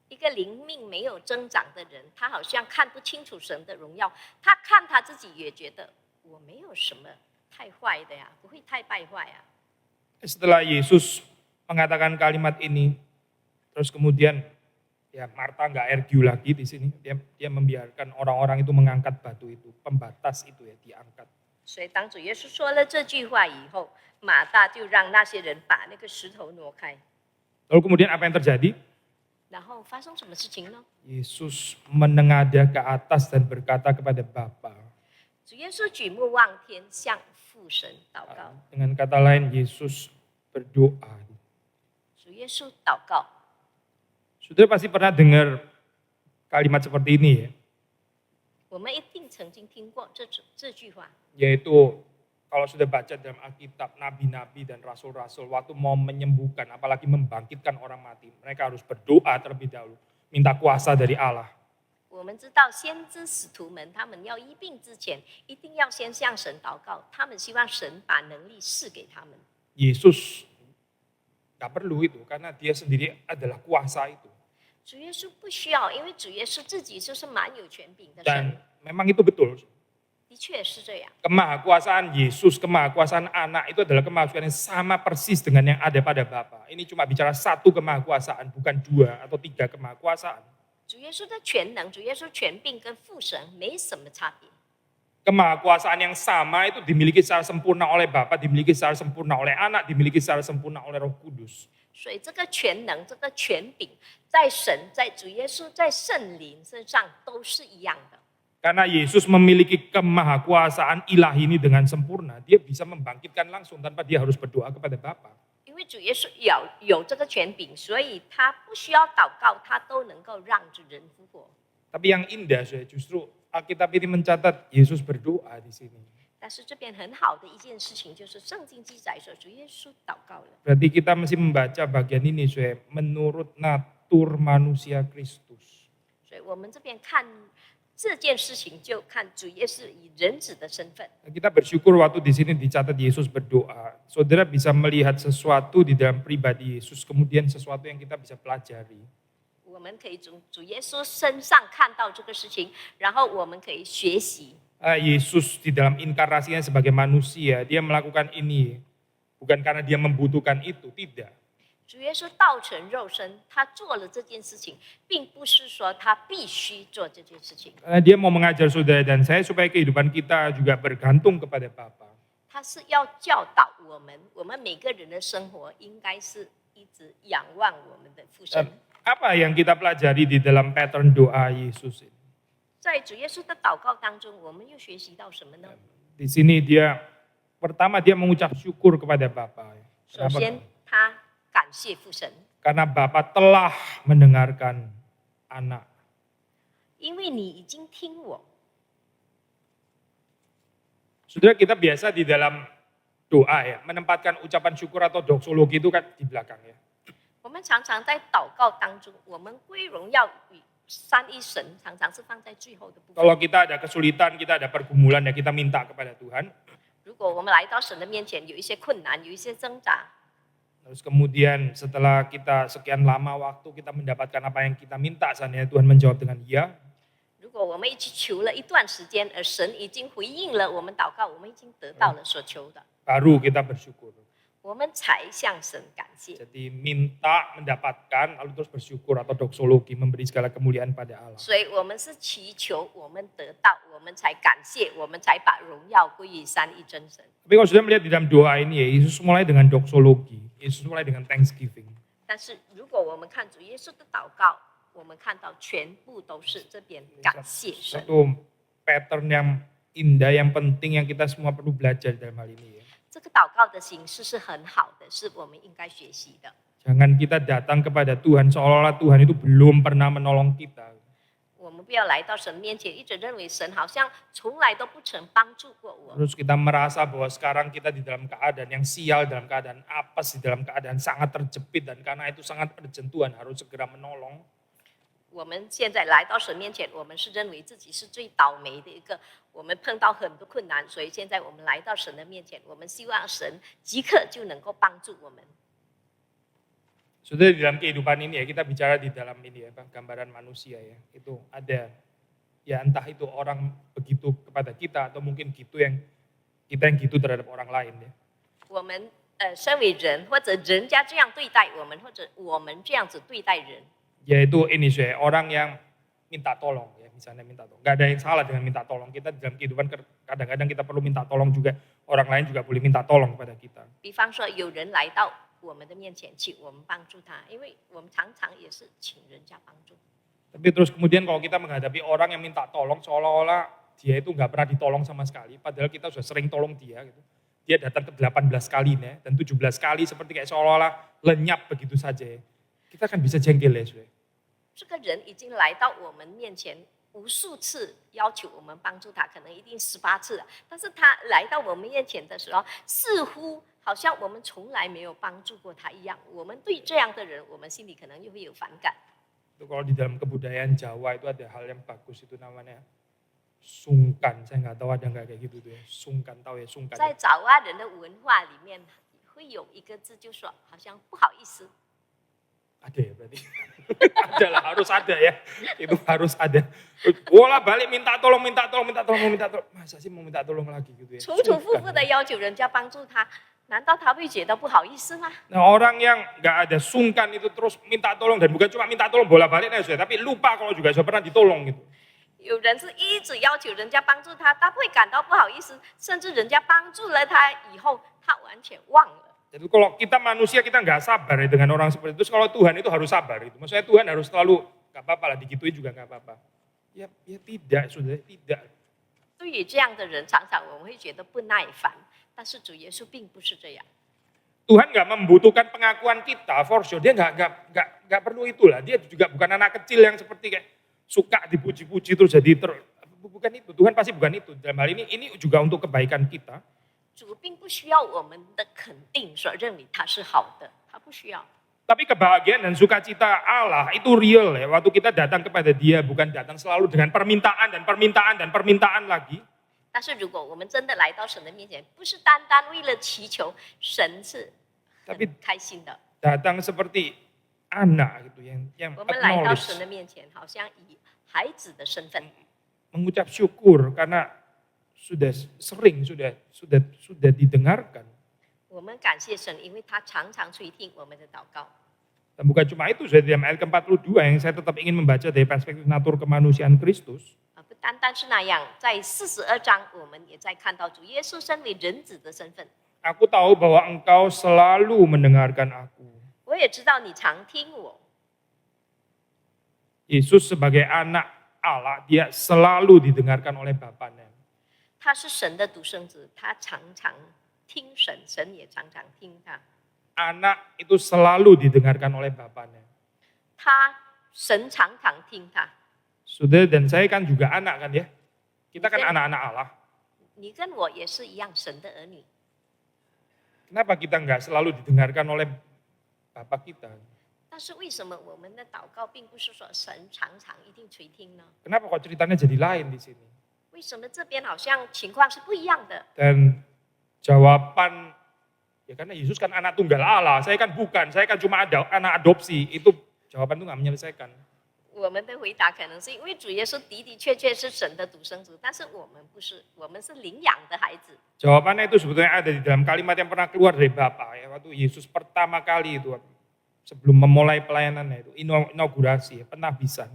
S2: 一个灵命没有增长的人，他好像看不清楚神的荣耀，他看他自己也觉得我没有什么太坏的呀，不会太败坏呀。
S1: Setelah Yesus mengatakan kalimat ini, terus kemudian ya Marta nggak argue lagi di sini, dia membiarkan orang-orang itu mengangkat batu itu, pembatas itu ya diangkat.
S2: 所以当主耶稣说了这句话以后，马大就让那些人把那个石头挪开。
S1: Lalu kemudian apa yang terjadi?
S2: 然后发生什么事情呢？
S1: Yesus menengadah ke atas dan berkata kepada Bapa.
S2: 主耶稣举目望天，向父神祷告。
S1: Dengan kata lain, Yesus berdoa.
S2: 主耶稣祷告，
S1: Saudara pasti pernah dengar kalimat seperti ini ya,
S2: 我们一定曾经听过这句话。
S1: yaitu kalau sudah baca dalam Alkitab, nabi-nabi dan rasul-rasul waktu mau menyembuhkan, apalagi membangkitkan orang mati, mereka harus berdoa terlebih dahulu, minta kuasa dari Allah.
S2: 我们知道先知使徒们，他们要医病之前，一定要先向神祷告，他们希望神把能力赐给他们。
S1: Yesus nggak perlu itu, karena dia sendiri adalah kuasa itu.
S2: 主耶稣不需要，因为主耶稣自己就是蛮有权柄的
S1: Dan
S2: 神，
S1: memang itu betul.
S2: 的确是这样。
S1: Kemahakuasaan Yesus, kemahakuasaan anak itu adalah kemahakuasaan yang sama persis dengan yang ada pada Bapa. Ini cuma bicara satu kemahakuasaan, bukan 2 atau 3 kemahakuasaan.
S2: 主耶稣的全能、主耶稣权柄跟父神没什么差别。
S1: Kemahakuasaan yang sama itu dimiliki secara sempurna oleh Bapa, dimiliki secara sempurna oleh anak, dimiliki secara sempurna oleh Roh Kudus.
S2: 所以这个全能、这个权柄，在神、在主耶稣、在圣灵身上都是一样的。
S1: Karena Yesus memiliki kemahakuasaan ilahi ini dengan sempurna, dia bisa membangkitkan langsung tanpa dia harus berdoa kepada Bapa.
S2: 因为主耶稣有这个权柄，所以他不需要祷告，他都能够让人复活。
S1: Tapi yang indah justru Alkitab ini mencatat Yesus berdoa di sini.
S2: 但是这边很好的一件事情就是圣经记载说，主耶稣祷告了。
S1: Berarti kita mesti membaca bagian ini menurut natur manusia Kristus.
S2: 所以我们这边看这件事情，就看主耶稣以人子的身份。
S1: Kita bersyukur waktu di sini dicatat Yesus berdoa. Saudara bisa melihat sesuatu di dalam pribadi Yesus, kemudian sesuatu yang kita bisa pelajari.
S2: 我们可以从主耶稣身上看到这个事情，然后我们可以学习。
S1: Yesus di dalam inkarnasinya sebagai manusia, dia melakukan ini bukan karena dia membutuhkan itu, tidak.
S2: 主耶稣道成肉身，他做了这件事情，并不是说他必须做这件事情，
S1: Karena dia mau mengajar saudara dan saya supaya kehidupan kita juga bergantung kepada Bapa.
S2: 他是要教导我们每个人的生活应该是一直仰望我们的父神。
S1: Apa yang kita pelajari di dalam pattern doa Yesus ini?
S2: 在主耶稣的祷告当中，我们又学习到什么呢？
S1: Di sini pertama dia mengucap syukur kepada Bapa.
S2: 首先，他感谢父神，
S1: Karena Bapa telah mendengarkan anak.
S2: 因为你已经听我。
S1: Saudara, kita biasa di dalam doa ya, menempatkan ucapan syukur atau doksologi itu kan di belakang ya.
S2: 我们常常在祷告当中，我们归荣耀与三一神常常是放在最后的部分。
S1: Kalau kita ada kesulitan, kita ada pergumulan ya kita minta kepada Tuhan.
S2: 如果我们来到神的面前，有一些困难，有一些挣扎，
S1: Terus kemudian setelah kita sekian lama waktu kita mendapatkan apa yang kita minta, seandainya Tuhan menjawab dengan iya.
S2: 如果我们一起求了一段时间，而神已经回应了我们祷告，我们已经得到了所求的，
S1: Baru kita bersyukur.
S2: 我们才向神感谢。
S1: Jadi minta, mendapatkan, lalu terus bersyukur atau doksologi, memberi segala kemuliaan pada Allah.
S2: 所以我们是祈求，我们得到，我们才感谢，我们才把荣耀归于三一真神。
S1: Tapi kalau sudah melihat di dalam doa ini ya, Yesus mulai dengan doksologi, Yesus mulai dengan thanksgiving.
S2: 但是如果我们看主耶稣的祷告，我们看到全部都是这边感谢神。
S1: Satu pattern yang indah, yang penting, yang kita semua perlu belajar dalam hal ini ya.
S2: 这个祷告的形式是很好的，是我们应该学习的。
S1: Jangan kita datang kepada Tuhan seolah-olah Tuhan itu belum pernah menolong kita.
S2: 我们不要来到神面前，一直认为神好像从来都不曾帮助过我。
S1: Terus kita merasa bahwa sekarang kita di dalam keadaan yang sial, dalam keadaan apes, di dalam keadaan sangat terjepit, dan karena itu sangat urgent Tuhan harus segera menolong.
S2: 我们现在来到神面前，我们是认为自己是最倒霉的一个，我们碰到很多困难，所以现在我们来到神的面前，我们希望神即刻就能够帮助我们。
S1: Sudah di dalam kehidupan ini ya, kita bicara di dalam ini ya, gambaran manusia ya. Itu ada, ya entah itu orang begitu kepada kita atau mungkin gitu yang kita yang gitu terhadap orang lain ya.
S2: 我们身为人，或者人家这样对待我们，或者我们这样子对待人，
S1: Yaitu ini saya, orang yang minta tolong ya, misalnya minta tolong. Gak ada yang salah dengan minta tolong. Kita di dalam kehidupan kadang-kadang kita perlu minta tolong juga. Orang lain juga boleh minta tolong kepada kita.
S2: 比方说有人来到我们的面前，请我们帮助他，因为我们常常也是请人家帮助。
S1: Tapi terus kemudian kalau kita menghadapi orang yang minta tolong seolah-olah dia itu nggak pernah ditolong sama sekali. Padahal kita sudah sering tolong dia gitu. Dia datang ke 18 kali nih, dan 17 kali seperti kayak seolah-olah lenyap begitu saja. Kita akan bisa jengkel ya sudah.
S2: 这个人已经来到我们面前无数次，要求我们帮助他，可能一定18次了。但是他来到我们面前的时候，似乎好像我们从来没有帮助过他一样。我们对这样的人，我们心里可能又会有反感。
S1: Itu kalau di dalam kebudayaan Jawa itu ada hal yang bagus, itu namanya sungkan. Saya nggak tahu ada nggak kayak gitu tuh ya. Sungkan, tahu ya sungkan.
S2: 在爪哇人的文化里面，会有一个字就说好像不好意思。
S1: Ada ya berarti. Ada lah, harus ada ya. Itu harus ada. Bola balik minta tolong. Masa sih mau minta tolong lagi gitu ya.
S2: 楚楚夫妇的要求人家帮助他，难道他会觉得不好意思吗？
S1: Nah orang yang nggak ada sungkan itu terus minta tolong dan bukan cuma minta tolong bola balik aja, tapi lupa kalau juga sudah pernah ditolong gitu.
S2: 有人是一直要求人家帮助他，他会感到不好意思，甚至人家帮助了他以后，他完全忘了。
S1: Jadi kalau kita manusia kita nggak sabar ya dengan orang seperti itu. Terus kalau Tuhan itu harus sabar itu. Maksudnya Tuhan harus selalu nggak apa-apa lah digituin juga nggak apa-apa. Ya tidak sudah tidak.
S2: 对于这样的人，常常我们会觉得不耐烦，但是主耶稣并不是这样。
S1: Tuhan nggak membutuhkan pengakuan kita, for sure. Dia nggak perlu itulah. Dia juga bukan anak kecil yang seperti kayak suka dipuji-puji terus jadi bukan itu. Tuhan pasti bukan itu. Dalam hal ini juga untuk kebaikan kita.
S2: 主并不需要我们的肯定，说认为他是好的，他不需要。
S1: Tapi kebahagiaan dan sukacita Allah itu real ya. Waktu kita datang kepada Dia, bukan datang selalu dengan permintaan dan permintaan lagi.
S2: 但是如果我们真的来到神的面前，不是单单为了祈求，神是很开心的。
S1: Datang seperti anak gitu yang
S2: 我们来到神
S1: acknowledge,
S2: 的面前，好像以孩子的身份，
S1: mengucap syukur karena sudah sering sudah didengarkan.
S2: 我们感谢神，因为他常常垂听我们的祷告。
S1: Dan bukan cuma itu, saya dalam ayat ke-42 yang saya tetap ingin membaca dari perspektif natur kemanusiaan Kristus.
S2: 不单单是那样，在42章我们也在看到主耶稣身为人子的身份。
S1: Aku tahu bahwa engkau selalu mendengarkan aku.
S2: 我也知道你常听我。
S1: Yesus sebagai anak Allah, dia selalu didengarkan oleh Bapaknya.
S2: 他是神的独生子，他常常听神，神也常常听他。
S1: Anak itu selalu didengarkan oleh Bapaknya.
S2: 神常常听他。
S1: Saudara dan saya kan juga anak kan ya. Kita kan anak-anak Allah.
S2: 你跟我也是一样神的儿女。
S1: Kenapa kita nggak selalu didengarkan oleh Bapak kita?
S2: 但是为什么我们的祷告并不是说神常常一定垂听呢？
S1: Kenapa kok ceritanya jadi lain di sini?
S2: 为什么这边好像情况是不一样的？
S1: Dan jawaban, ya karena Yesus kan anak tunggal Allah, saya kan bukan, saya kan cuma ada anak adopsi. Itu jawaban itu nggak menyelesaikan.
S2: 我们的回答可能是因为主耶稣的确是神的独生子，但是我们不是，我们是领养的孩子。
S1: Jawabannya itu sebetulnya ada di dalam kalimat yang pernah keluar dari Bapa ya, waktu Yesus pertama kali itu sebelum memulai pelayanannya itu inaugurasi, penabisan.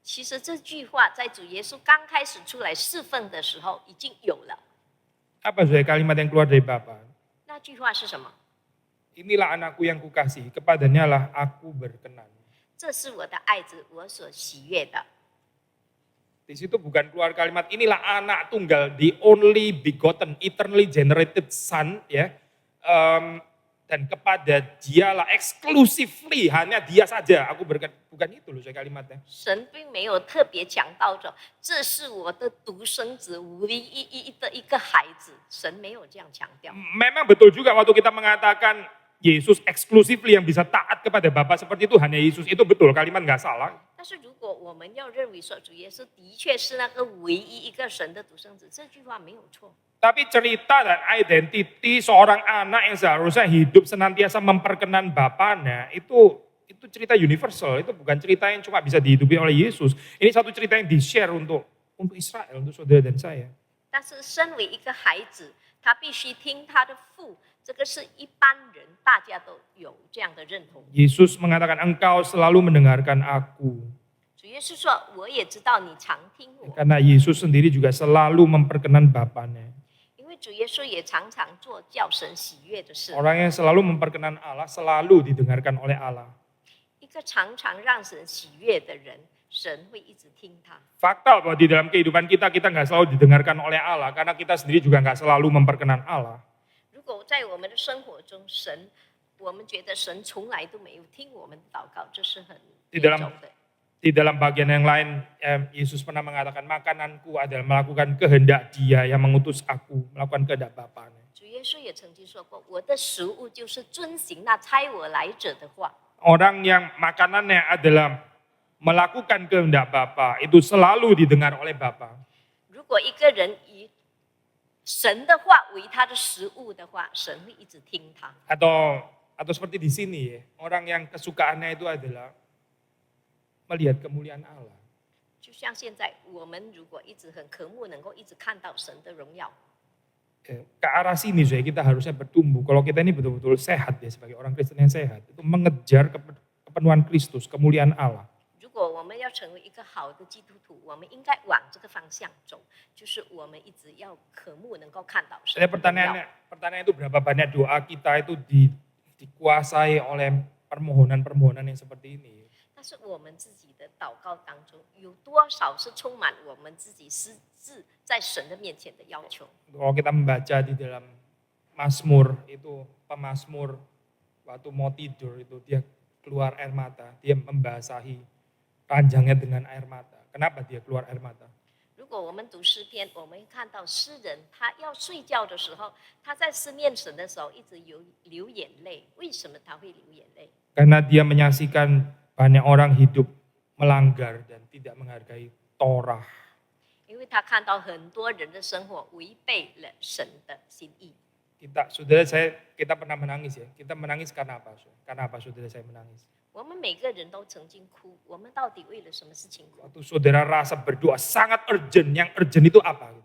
S2: 其实这句话在主耶稣刚开始出来侍奉的时候已经有了。
S1: Apa sebenarnya kalimat yang keluar dari Bapa?
S2: 那句话是什么？
S1: Inilah anakku yang kukasihi, kepadanya lah aku berkenan.
S2: 这是我的爱子，我所喜悦的。
S1: Di situ bukan keluar kalimat inilah anak tunggal, the only begotten, eternally generated son ya. Dan kepada dialah exclusively, hanya dia saja aku berkenan. Bukan itu loh saya kalimatnya.
S2: 神并没有特别讲到着，这是我的独生子，唯一的一个孩子。神没有这样强调。
S1: Memang betul juga waktu kita mengatakan Yesus exclusively yang bisa taat kepada Bapa seperti itu hanya Yesus. Itu betul, kalimat nggak salah.
S2: 但是如果我们要认为说主耶稣的确是那个唯一一个神的独生子，这句话没有错。
S1: Tapi cerita dan identiti seorang anak yang seharusnya hidup senantiasa memperkenan Bapaknya itu cerita universal, itu bukan cerita yang cuma bisa dihidupi oleh Yesus. Ini satu cerita yang di-share untuk Israel, untuk saudara dan saya.
S2: 但是身为一个孩子，他必须听他的父，这个是一般人大家都有这样的认同。
S1: Yesus mengatakan engkau selalu mendengarkan aku.
S2: 主耶稣说：“我也知道你常听我。”
S1: Karena Yesus sendiri juga selalu memperkenan Bapaknya.
S2: 因为主耶稣也常常做叫神喜悦的事。
S1: Orang yang selalu memperkenan Allah selalu didengarkan oleh Allah.
S2: 一个常常让神喜悦的人，神会一直听他。
S1: Fakta bahwa di dalam kehidupan kita nggak selalu didengarkan oleh Allah karena kita sendiri juga nggak selalu memperkenan Allah.
S2: 如果在我们的生活中，我们觉得神从来都没有听我们的祷告，这是很严重的。
S1: Di dalam bagian yang lain, Yesus pernah mengatakan makananku adalah melakukan kehendak Dia yang mengutus aku, melakukan kehendak Bapaknya.
S2: 主耶稣也曾经说过：“我的食物就是遵行那差我来者的话。”
S1: Orang yang makanannya adalah melakukan kehendak Bapa itu selalu didengar oleh Bapa.
S2: 如果一个人以神的话为他的食物的话，神会一直听他。
S1: Atau Atau seperti di sini ya, orang yang kesukaannya itu adalah melihat kemuliaan Allah.
S2: 就像现在，我们如果一直很渴慕，能够一直看到神的荣耀，
S1: Ke arah sini saya kita harusnya bertumbuh. Kalau kita ini betul-betul sehat ya sebagai orang Kristen yang sehat, itu mengejar kepenuhan Kristus, kemuliaan Allah.
S2: 如果我们要成为一个好的基督徒，我们应该往这个方向走，就是我们一直要渴慕能够看到神
S1: Saya
S2: 的荣耀。
S1: pertanyaan itu berapa banyak doa kita itu dikuasai oleh permohonan-permohonan yang seperti ini.
S2: 但是我们自己的祷告当中，有多少是充满我们自己私自在神的面前的要求？
S1: Kalau kita membaca di dalam Mazmur itu, pemazmur waktu mau tidur itu dia keluar air mata, dia membasahi ranjangnya dengan air mata. Kenapa dia keluar air mata?
S2: 如果我们读诗篇，我们会看到诗人他要睡觉的时候，他在思念神的时候一直流眼泪。为什么他会流眼泪？
S1: Karena dia menyaksikan banyak orang hidup melanggar dan tidak menghargai Torah.
S2: 因为他看到很多人的生活违背了神的心意。
S1: Kita pernah menangis ya. Kita menangis karena apa? Karena apa saudara saya menangis?
S2: 我们每个人都曾经哭，我们到底为了什么事情哭？
S1: Waktu saudara rasa berdoa sangat urgent, yang urgent itu apa?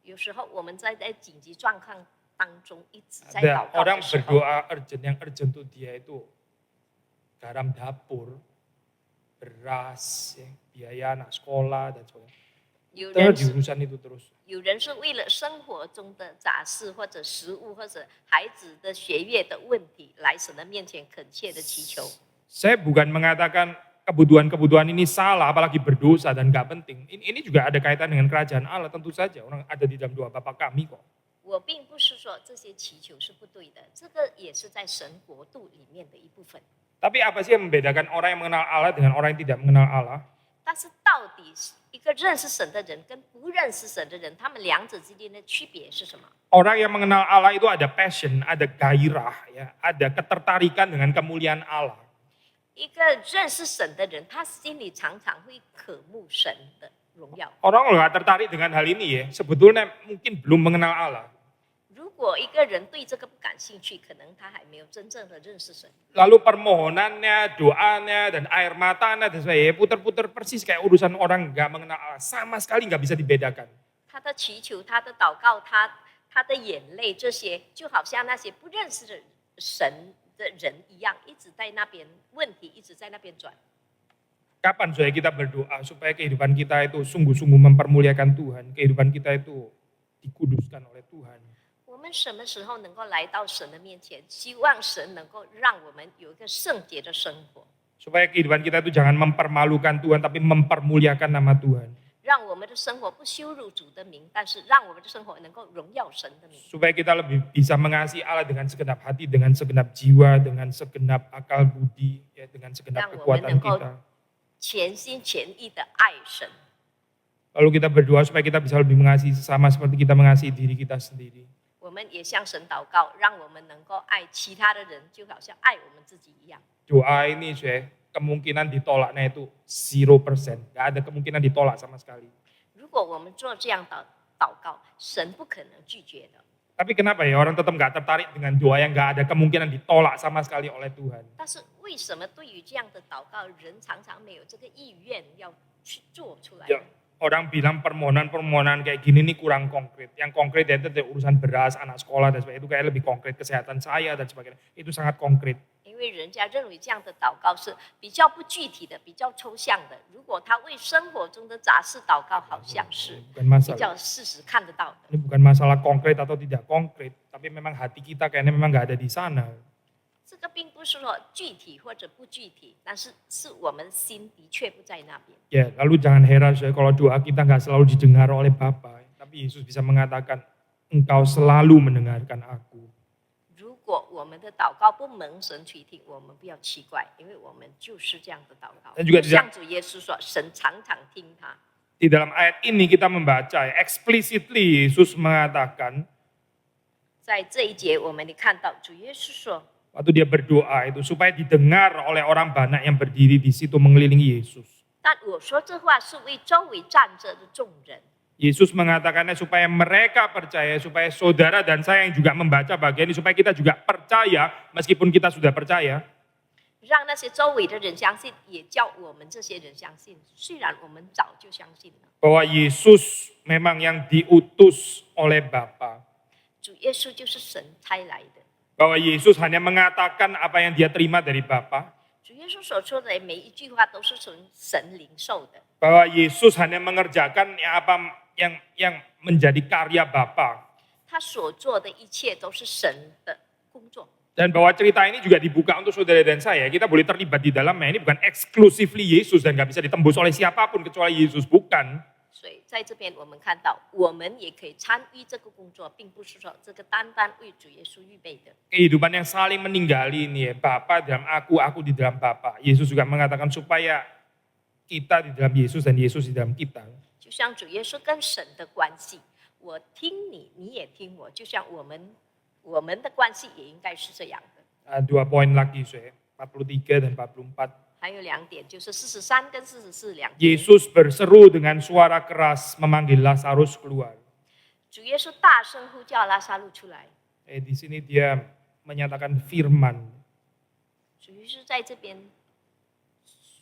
S2: 有时候我们在紧急状况当中一直在
S1: Ada
S2: 祷告
S1: orang
S2: 的时候，
S1: berdoa urgent, yang urgent itu dia itu garam dapur, beras, ya, biaya anak sekolah dan sebagainya.
S2: 有
S1: Terus
S2: 人
S1: di
S2: 是
S1: urusan itu terus.
S2: 有人是为了生活中的杂事或者食物或者孩子的学业的问题来神的面前恳切的祈求。
S1: Saya bukan mengatakan kebutuhan-kebutuhan ini salah, apalagi berdosa dan gak penting. Ini juga ada kaitan dengan kerajaan Allah, tentu saja. Orang ada di dalam doa Bapa kami kok.
S2: 我并不是说这些祈求是不对的，这个也是在神国度里面的一部分。
S1: Tapi apa sih yang membedakan orang yang mengenal Allah dengan orang yang tidak mengenal Allah?
S2: 但是到底一个认识神的人跟不认识神的人，他们两者之间的区别是什么？
S1: Orang yang mengenal Allah itu ada passion, ada gairah, ya, ada ketertarikan dengan kemuliaan Allah.
S2: 一个认识神的人，他心里常常会渴慕神的荣耀。
S1: Orang nggak tertarik dengan hal ini ya, sebetulnya mungkin belum mengenal Allah.
S2: 如果一个人对这个不感兴趣，可能他还没有真正的认识神。
S1: Lalu permohonannya, doanya, dan air matanya, dan sebagainya putar-putar persis kayak urusan orang nggak mengenal Allah. Sama sekali nggak bisa dibedakan.
S2: 他的祈求、他的祷告、他的眼泪，这些就好像那些不认识的神的人一样，一直在那边问题一直在那边转。
S1: Kapan supaya kita berdoa supaya kehidupan kita itu sungguh-sungguh mempermuliakan Tuhan, kehidupan kita itu dikuduskan oleh Tuhan.
S2: 我们什么时候能够来到神的面前？希望神能够让我们有一个圣洁的生活，
S1: Supaya kehidupan kita itu jangan mempermalukan Tuhan, tapi mempermuliakan nama Tuhan.
S2: 让我们的生活不羞辱主的名，但是让我们的生活能够荣耀神的名。
S1: Supaya kita lebih bisa mengasihi Allah dengan segenap hati, dengan segenap jiwa, dengan segenap akal budi, ya, dengan segenap kekuatan kita.
S2: 全心全意的爱神。
S1: Lalu kita berdoa supaya kita bisa lebih mengasihi sesama seperti kita mengasihi diri kita sendiri.
S2: 我们也向神祷告，让我们能够爱其他的人，就好像爱我们自己一样。
S1: Doa ini kemungkinan ditolaknya itu 0%. Gak ada kemungkinan ditolak sama sekali.
S2: 如果我们做这样的祷告，神不可能拒绝的。
S1: Tapi kenapa ya orang tetap gak tertarik dengan doa yang gak ada kemungkinan ditolak sama sekali oleh Tuhan?
S2: 但是为什么对于这样的祷告，人常常没有这个意愿要去做出来呢？
S1: Ya, orang bilang permohonan-permohonan kayak gini nih kurang konkret. Yang konkret ya itu urusan beras, anak sekolah dan sebagainya. Itu kayak lebih konkret, kesehatan saya dan sebagainya. Itu sangat konkret.
S2: 因为人家认为这样的祷告是比较不具体的、比较抽象的。如果他为生活中的杂事祷告，好像是
S1: Bukan
S2: 比
S1: masalah.
S2: 较事实看得到的。
S1: Ini bukan masalah konkret atau tidak konkret. Tapi memang hati kita kayaknya memang gak ada di sana.
S2: 这个并不是说具体或者不具体，但是是我们心的确不在那边。
S1: Ya, lalu jangan heran saya kalau doa kita gak selalu didengar oleh Bapa. Tapi Yesus bisa mengatakan, engkau selalu mendengarkan aku.
S2: 如果我们的祷告不蒙神垂听，我们不要奇怪，因为我们就是这样的祷告。
S1: Dan juga
S2: 就像主耶稣说，神常常听他。
S1: Di dalam ayat ini kita membaca explicitly Yesus mengatakan
S2: 在这一节，我们看到主耶稣说，
S1: waktu dia berdoa itu supaya didengar oleh orang banyak yang berdiri di situ mengelilingi Yesus.
S2: 但我说这话是为周围站着的众人。
S1: Yesus mengatakannya supaya mereka percaya, supaya saudara dan saya yang juga membaca bagian ini, supaya kita juga percaya meskipun kita sudah percaya.
S2: 让那些周围的人相信，也叫我们这些人相信。虽然我们早就相信了，
S1: Bahwa Yesus memang yang diutus oleh Bapa.
S2: 主耶稣就是神差来的。
S1: Bahwa Yesus hanya mengatakan apa yang dia terima dari Bapa.
S2: 主耶稣所说的每一句话都是从神领受的。
S1: Bahwa Yesus hanya mengerjakan apa yang menjadi karya Bapa.
S2: 他所做的一切都是神的工作。
S1: Dan bahwa cerita ini juga dibuka untuk saudara dan saya. Kita boleh terlibat di dalamnya. Ini bukan exclusively Yesus dan gak bisa ditembus oleh siapapun kecuali Yesus, bukan.
S2: 所以在这边我们看到，我们也可以参与这个工作，并不是说这个单单为主耶稣预备的。
S1: Kehidupan yang saling meninggali ini ya. Bapa dalam aku di dalam Bapa. Yesus juga mengatakan supaya kita di dalam Yesus dan Yesus di dalam kita.
S2: 就像主耶稣跟神的关系，我听你，你也听我，就像我们的关系也应该是这样的。
S1: 2 poin lagi saya, 43 dan 44.
S2: 还有2点，就是43跟44两点。
S1: Yesus berseru dengan suara keras memanggil Lazarus keluar.
S2: 主耶稣大声呼叫拉撒路出来。
S1: Di sini dia menyatakan firman.
S2: 主耶稣在这边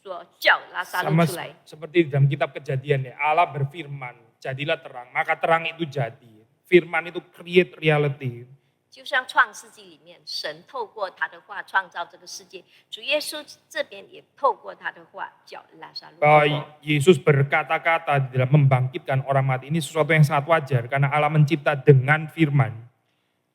S2: 说叫拉撒路
S1: Sama
S2: 出来，
S1: seperti dalam kitab Kejadian ya, Allah berfirman, jadilah terang, maka terang itu jadi. Firman itu create reality.
S2: 就像创世纪里面，神透过他的话创造这个世界，主耶稣这边也透过他的话叫拉撒路复活。
S1: Bahwa Yesus berkata-kata di dalam membangkitkan orang mati ini sesuatu yang sangat wajar karena Allah mencipta dengan firman.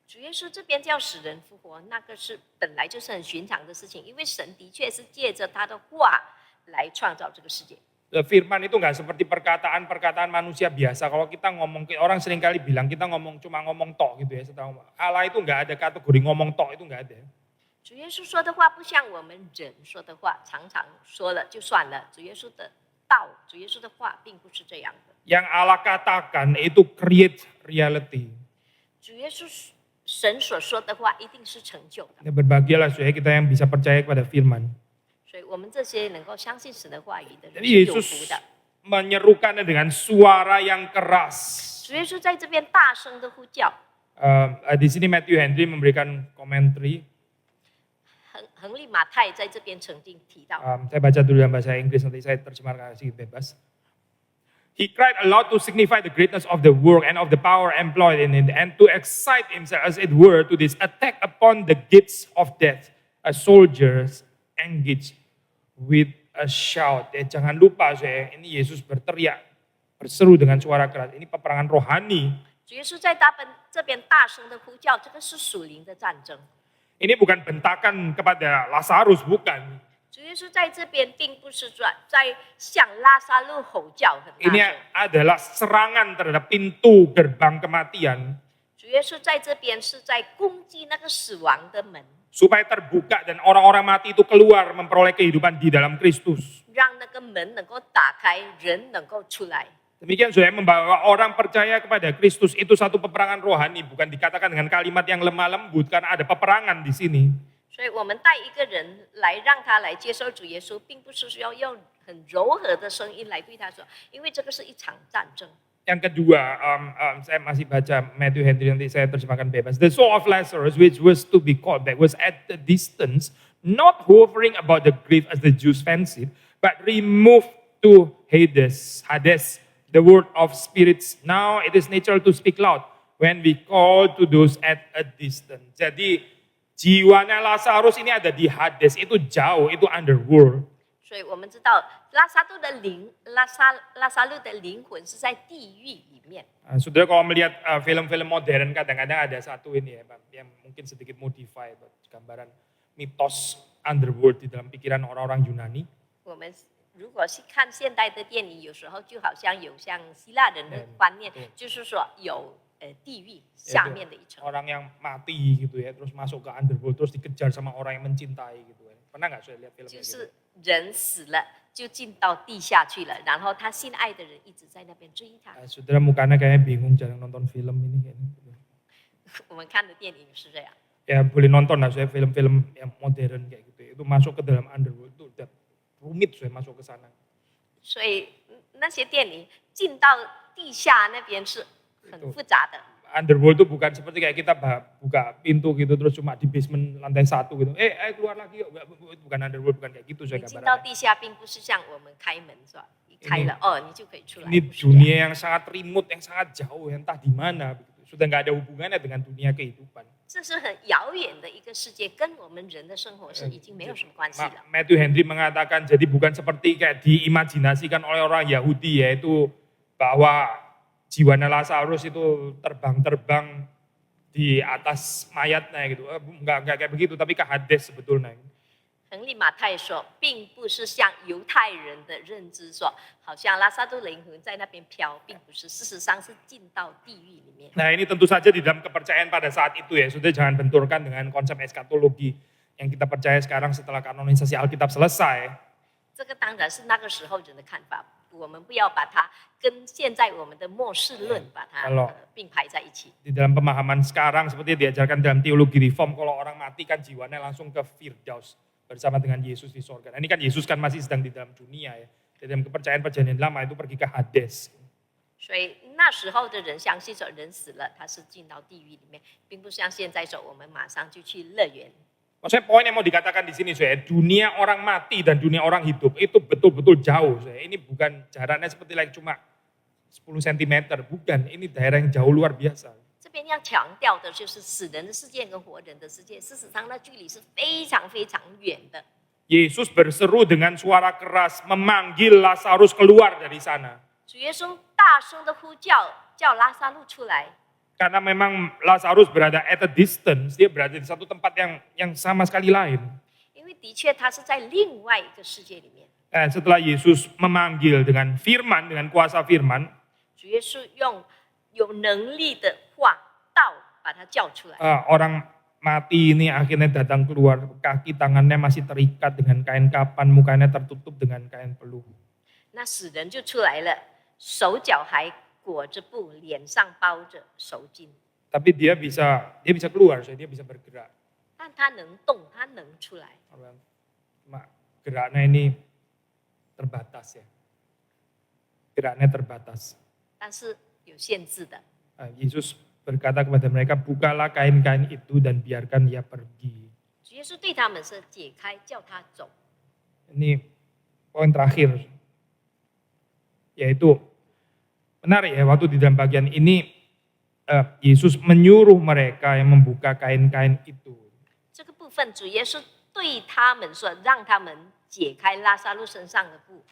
S2: 主耶稣这边叫使人复活，那个是本来就是很寻常的事情，因为神的确是借着他的话来创造这个世界。
S1: Firman itu nggak seperti perkataan-perkataan manusia biasa. Kalau kita ngomong, orang seringkali bilang kita cuma ngomong tok gitu ya. Allah itu nggak ada kategori ngomong tok, itu nggak ada.
S2: 主耶稣说的话不像我们人说的话，常常说了就算了。主耶稣的道，主耶稣的话并不是这样的。
S1: Yang Allah katakan itu create reality.
S2: 主耶稣神所说的话一定是成就的。
S1: Berbahagialah supaya kita yang bisa percaya kepada firman.
S2: 所以我们这些能够相信神的话语的人
S1: Jadi
S2: 是有福
S1: Yesus
S2: 的。
S1: menyerukannya dengan suara yang keras.
S2: 主耶稣在这边大声的呼叫。
S1: Di sini Matthew Henry memberikan komentari.
S2: 亨利马太在这边曾经提到，
S1: Saya baca dulu dalam bahasa Inggris, nanti saya terjemahkan kasih bebas. He cried aloud to signify the greatness of the work and of the power employed in it, and to excite himself, as it were, to this attack upon the gates of death. As soldiers engaged with a shout. Jangan lupa saya, ini Yesus berteriak, berseru dengan suara keras. Ini peperangan rohani.
S2: 主耶稣在这边大声的呼叫，这个是属灵的战争。
S1: Ini bukan bentakan kepada Lazarus, bukan.
S2: 主耶稣在这边并不是在向拉撒路吼叫很大
S1: Ini
S2: 声，
S1: adalah serangan terhadap pintu gerbang kematian.
S2: 主耶稣在这边是在攻击那个死亡的门，
S1: Supaya terbuka dan orang-orang mati itu keluar memperoleh kehidupan di dalam Kristus.
S2: 让那个门能够打开，人能够出来。
S1: Demikian saya membawa orang percaya kepada Kristus itu satu peperangan rohani. Bukan dikatakan dengan kalimat yang lemah lembut karena ada peperangan di sini.
S2: 所以我们带一个人来让他来接受主耶稣，并不是说要用很柔和的声音来对他说，因为这个是一场战争。
S1: Yang kedua, saya masih baca Matthew Henry, nanti saya terjemahkan bebas. The soul of Lazarus, which was to be called back, was at a distance, not hovering about the grave as the Jews fancied, but removed to Hades, the world of spirits. Now it is natural to speak loud when we call to those at a distance. Jadi jiwanya Lazarus ini ada di Hades, itu jauh, itu underworld.
S2: 所以我们知道拉撒路的灵魂是在地狱里面。
S1: Saudara kalau melihat film-film modern kadang-kadang ada satu ini ya, yang mungkin sedikit modify gambaran mitos underworld di dalam pikiran orang-orang Yunani.
S2: 我们如果是看现代的电影，有时候就好像有像希腊人的观念，就是说有地狱下面的一层。
S1: Orang yang mati gitu ya, terus masuk ke underworld, terus dikejar sama orang yang mencintai gitu ya. Pernah nggak saya lihat film
S2: 就
S1: kayak
S2: 是
S1: gitu?
S2: 人死了就进到地下去了，然后他心爱的人一直在那边追他。
S1: Saudara mukanya kayaknya bingung jarang nonton film ini kayaknya.
S2: 我们看的电影是这样。
S1: Ya boleh nonton lah saya film-film yang modern kayak gitu ya. Itu masuk ke dalam underworld itu udah rumit saya masuk ke sana.
S2: 所以那些店里进到地下那边是很复杂的。
S1: Underworld itu bukan seperti kayak kita buka pintu gitu terus cuma di basement lantai 1 gitu. Keluar lagi yuk. Bukan underworld, bukan kayak gitu saya
S2: 进到
S1: gambarannya.
S2: 地下并不是像我们开门是吧？一开了你就可以出来。
S1: Ini dunia yang sangat remote, yang sangat jauh, yang entah di mana begitu. Sudah nggak ada hubungannya dengan dunia kehidupan.
S2: 这是很遥远的一个世界，跟我们人的生活是已经没有什么关系了。
S1: Matthew Henry mengatakan jadi bukan seperti kayak diimajinasikan oleh orang Yahudi, yaitu bahwa jiwanya Lazarus itu terbang-terbang di atas mayatnya gitu. Enggak kayak begitu, tapi ke Hades sebetulnya.
S2: 亨利马太说，并不是像犹太人的认知说，好像拉萨路灵魂在那边飘，并不是，事实上是进到地狱里面。
S1: Nah ini tentu saja di dalam kepercayaan pada saat itu ya, sudah jangan benturkan dengan konsep eskatologi yang kita percaya sekarang setelah kanonisasi Alkitab selesai.
S2: 这个当然是那个时候人的看法，我们不要把它跟现在我们的末世论把它并排在一起。
S1: Di dalam pemahaman sekarang seperti diajarkan dalam teologi reform, kalau orang mati kan jiwanya langsung ke Firdaus bersama dengan Yesus di sorga. Nah, ini kan Yesus kan masih sedang di dalam dunia ya. Di dalam kepercayaan perjanjian lama itu pergi ke Hades.
S2: 所以那时候的人相信说人死了他是进到地狱里面，并不像现在说我们马上就去乐园。
S1: Maksudnya poin yang mau dikatakan di sini saya, dunia orang mati dan dunia orang hidup itu betul-betul jauh. Saya. Ini bukan jaraknya seperti like cuma 10 cm, bukan. Ini daerah yang jauh luar biasa.
S2: 这边要强调的就是死人的世界跟活人的世界，事实上那距离是非常非常远的。
S1: Yesus berseru dengan suara keras memanggil Lazarus keluar dari sana.
S2: 主耶稣大声的呼叫，叫拉撒路出来。
S1: Karena memang Lazarus berada at a distance, dia berada di satu tempat yang sama sekali lain.
S2: 因为的确他是在另外一个世界里面。
S1: Setelah Yesus memanggil dengan firman, dengan kuasa firman,
S2: 主耶稣用有能力的话道把他叫出来。
S1: orang mati ini akhirnya datang keluar, kaki tangannya masih terikat dengan kain kapan, mukanya tertutup dengan kain peluh.
S2: 那死人就出来了，手脚还裹着布，脸上包着手巾。
S1: Tapi dia bisa keluar, dia bisa bergerak.
S2: 但他能动，他能出来。
S1: Cuma geraknya ini terbatas ya. Geraknya terbatas.
S2: 但是有限制的。
S1: Yesus berkata kepada mereka, bukalah kain-kain itu dan biarkan ia pergi.
S2: 主耶稣对他们说：“解开，叫他走。”
S1: Ini poin terakhir, yaitu menarik ya, waktu di dalam bagian ini Yesus menyuruh mereka yang membuka kain-kain itu.
S2: 这个部分，主耶稣对他们说：“让他们解开拉撒路身上的布。”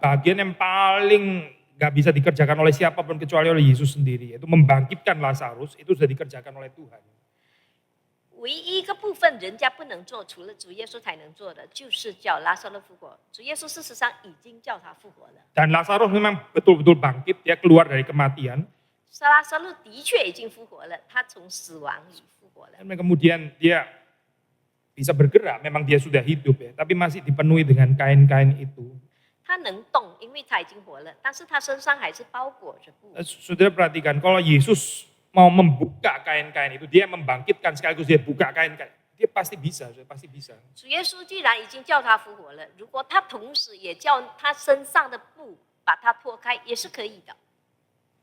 S1: Bagian yang paling gak bisa dikerjakan oleh siapapun kecuali oleh Yesus sendiri, yaitu membangkitkan Lazarus, itu sudah dikerjakan oleh Tuhan.
S2: 唯一一个部分人家不能做，除了主耶稣才能做的，就是叫拉撒路复活。主耶稣事实上已经叫他复活了。
S1: Dan Lazarus memang betul-betul bangkit, dia keluar dari kematian.
S2: 拉撒路的确已经复活了，他从死亡里复活了。
S1: Dan kemudian dia bisa bergerak, memang dia sudah hidup ya, tapi masih dipenuhi dengan kain-kain itu.
S2: 他能动，因为他已经活了，但是他身上还是包裹着布。
S1: Saudara perhatikan, kalau Yesus mau membuka kain-kain itu, dia membangkitkan sekaligus dia buka kain-kain, dia pasti bisa, pasti bisa.
S2: 主耶稣既然已经叫他复活了，如果他同时也叫他身上的布把它脱开，也是可以的。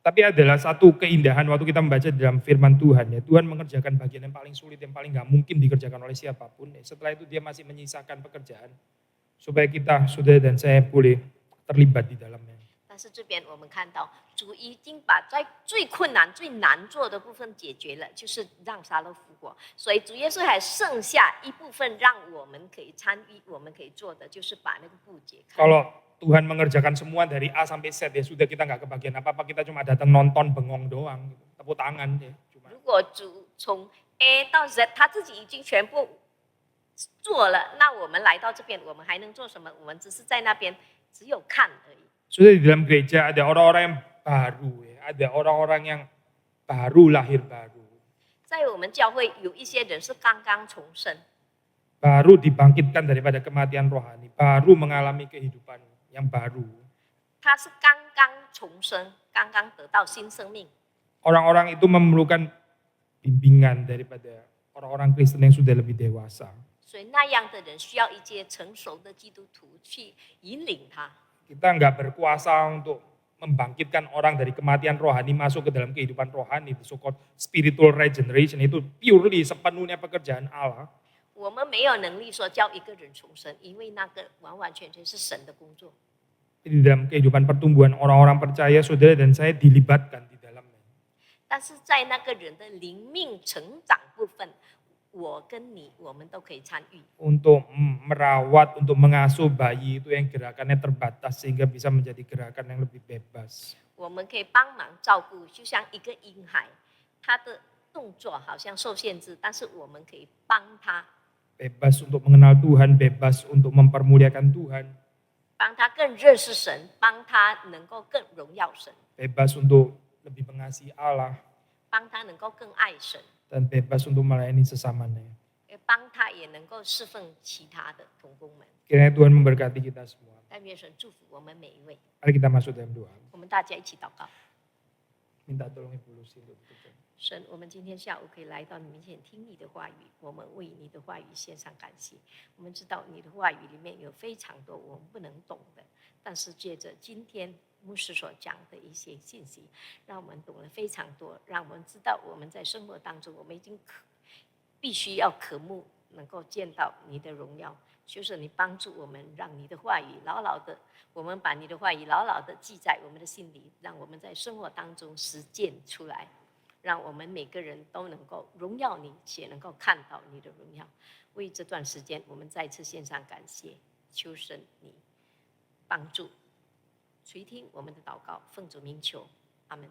S1: Tapi adalah satu keindahan waktu kita membaca dalam firman Tuhan ya, Tuhan mengerjakan bagian yang paling sulit, yang paling gak mungkin dikerjakan oleh siapapun. Setelah itu dia masih menyisakan pekerjaan supaya kita, saudara dan saya boleh terlibat di dalamnya.
S2: 但是这边我们看到，主已经把在最困难、最难做的部分解决了，就是让撒勒复活。所以主耶稣还剩下一部分让我们可以参与、我们可以做的，就是把那个布解开。
S1: Kalau Tuhan mengerjakan semua dari A sampai Z ya sudah, kita nggak kebagian apa-apa, kita cuma datang nonton bengong doang, gitu. Tepuk tangan ya. Cuma.
S2: 如果主从 A 到 Z 他自己已经全部做了，那我们来到这边，我们还能做什么？我们只是在那边只有看而已。
S1: Sudah di dalam gereja ada orang-orang yang baru ya, ada orang-orang yang baru lahir baru.
S2: 在我们教会有一些人是刚刚重生，
S1: Baru dibangkitkan daripada kematian rohani, baru mengalami kehidupan yang baru.
S2: 他是刚刚重生，刚刚得到新生命。
S1: Orang-orang itu memerlukan bimbingan daripada orang-orang Kristen yang sudah lebih dewasa.
S2: 所以那样的人需要一些成熟的基督徒去引领他。
S1: Kita nggak berkuasa untuk membangkitkan orang dari kematian rohani masuk ke dalam kehidupan rohani, itu so-called spiritual regeneration, itu purely sepenuhnya pekerjaan Allah.
S2: 我们没有能力说叫一个人重生，因为那个完完全全是神的工作。
S1: Di dalam kehidupan pertumbuhan orang-orang percaya, saudara dan saya dilibatkan di dalamnya.
S2: 但是在那个人的灵命成长部分，我跟你，我们都可以参与。
S1: Untuk merawat, untuk mengasuh bayi itu yang gerakannya terbatas sehingga bisa menjadi gerakan yang lebih bebas.
S2: 我们可以帮忙照顾，就像一个婴孩，他的动作好像受限制，但是我们可以帮他。
S1: Bebas untuk mengenal Tuhan, bebas untuk mempermuliakan Tuhan.
S2: 帮他更认识神，帮他能够更荣耀神，
S1: Bebas untuk lebih mengasihi Allah.
S2: 帮他能够更爱神，
S1: Dan bebas untuk melayani sesamanya.
S2: 也帮他也能够侍奉其他的同工们。
S1: Kiranya Tuhan memberkati kita semua.
S2: 但愿神祝福我们每一位。
S1: Mari kita masuk dalam doa.
S2: 我们大家一起祷告。
S1: Minta tolong Ibu Lucy untuk berdoa.
S2: 神，我们今天下午可以来到你面前听你的话语，我们为你的话语献上感谢。我们知道你的话语里面有非常多我们不能懂的，但是借着今天牧师所讲的一些信息，让我们懂了非常多，让我们知道我们在生活当中，我们已经必须要渴慕能够见到你的荣耀。就是你帮助我们，让你的话语牢牢的，我们把你的话语牢牢的记在我们的心里，让我们在生活当中实践出来。 让我们每个人都能够荣耀你，且能够看到你的荣耀。为这段时间，我们再次献上感谢，求神你帮助，垂听我们的祷告，奉主名求，阿门。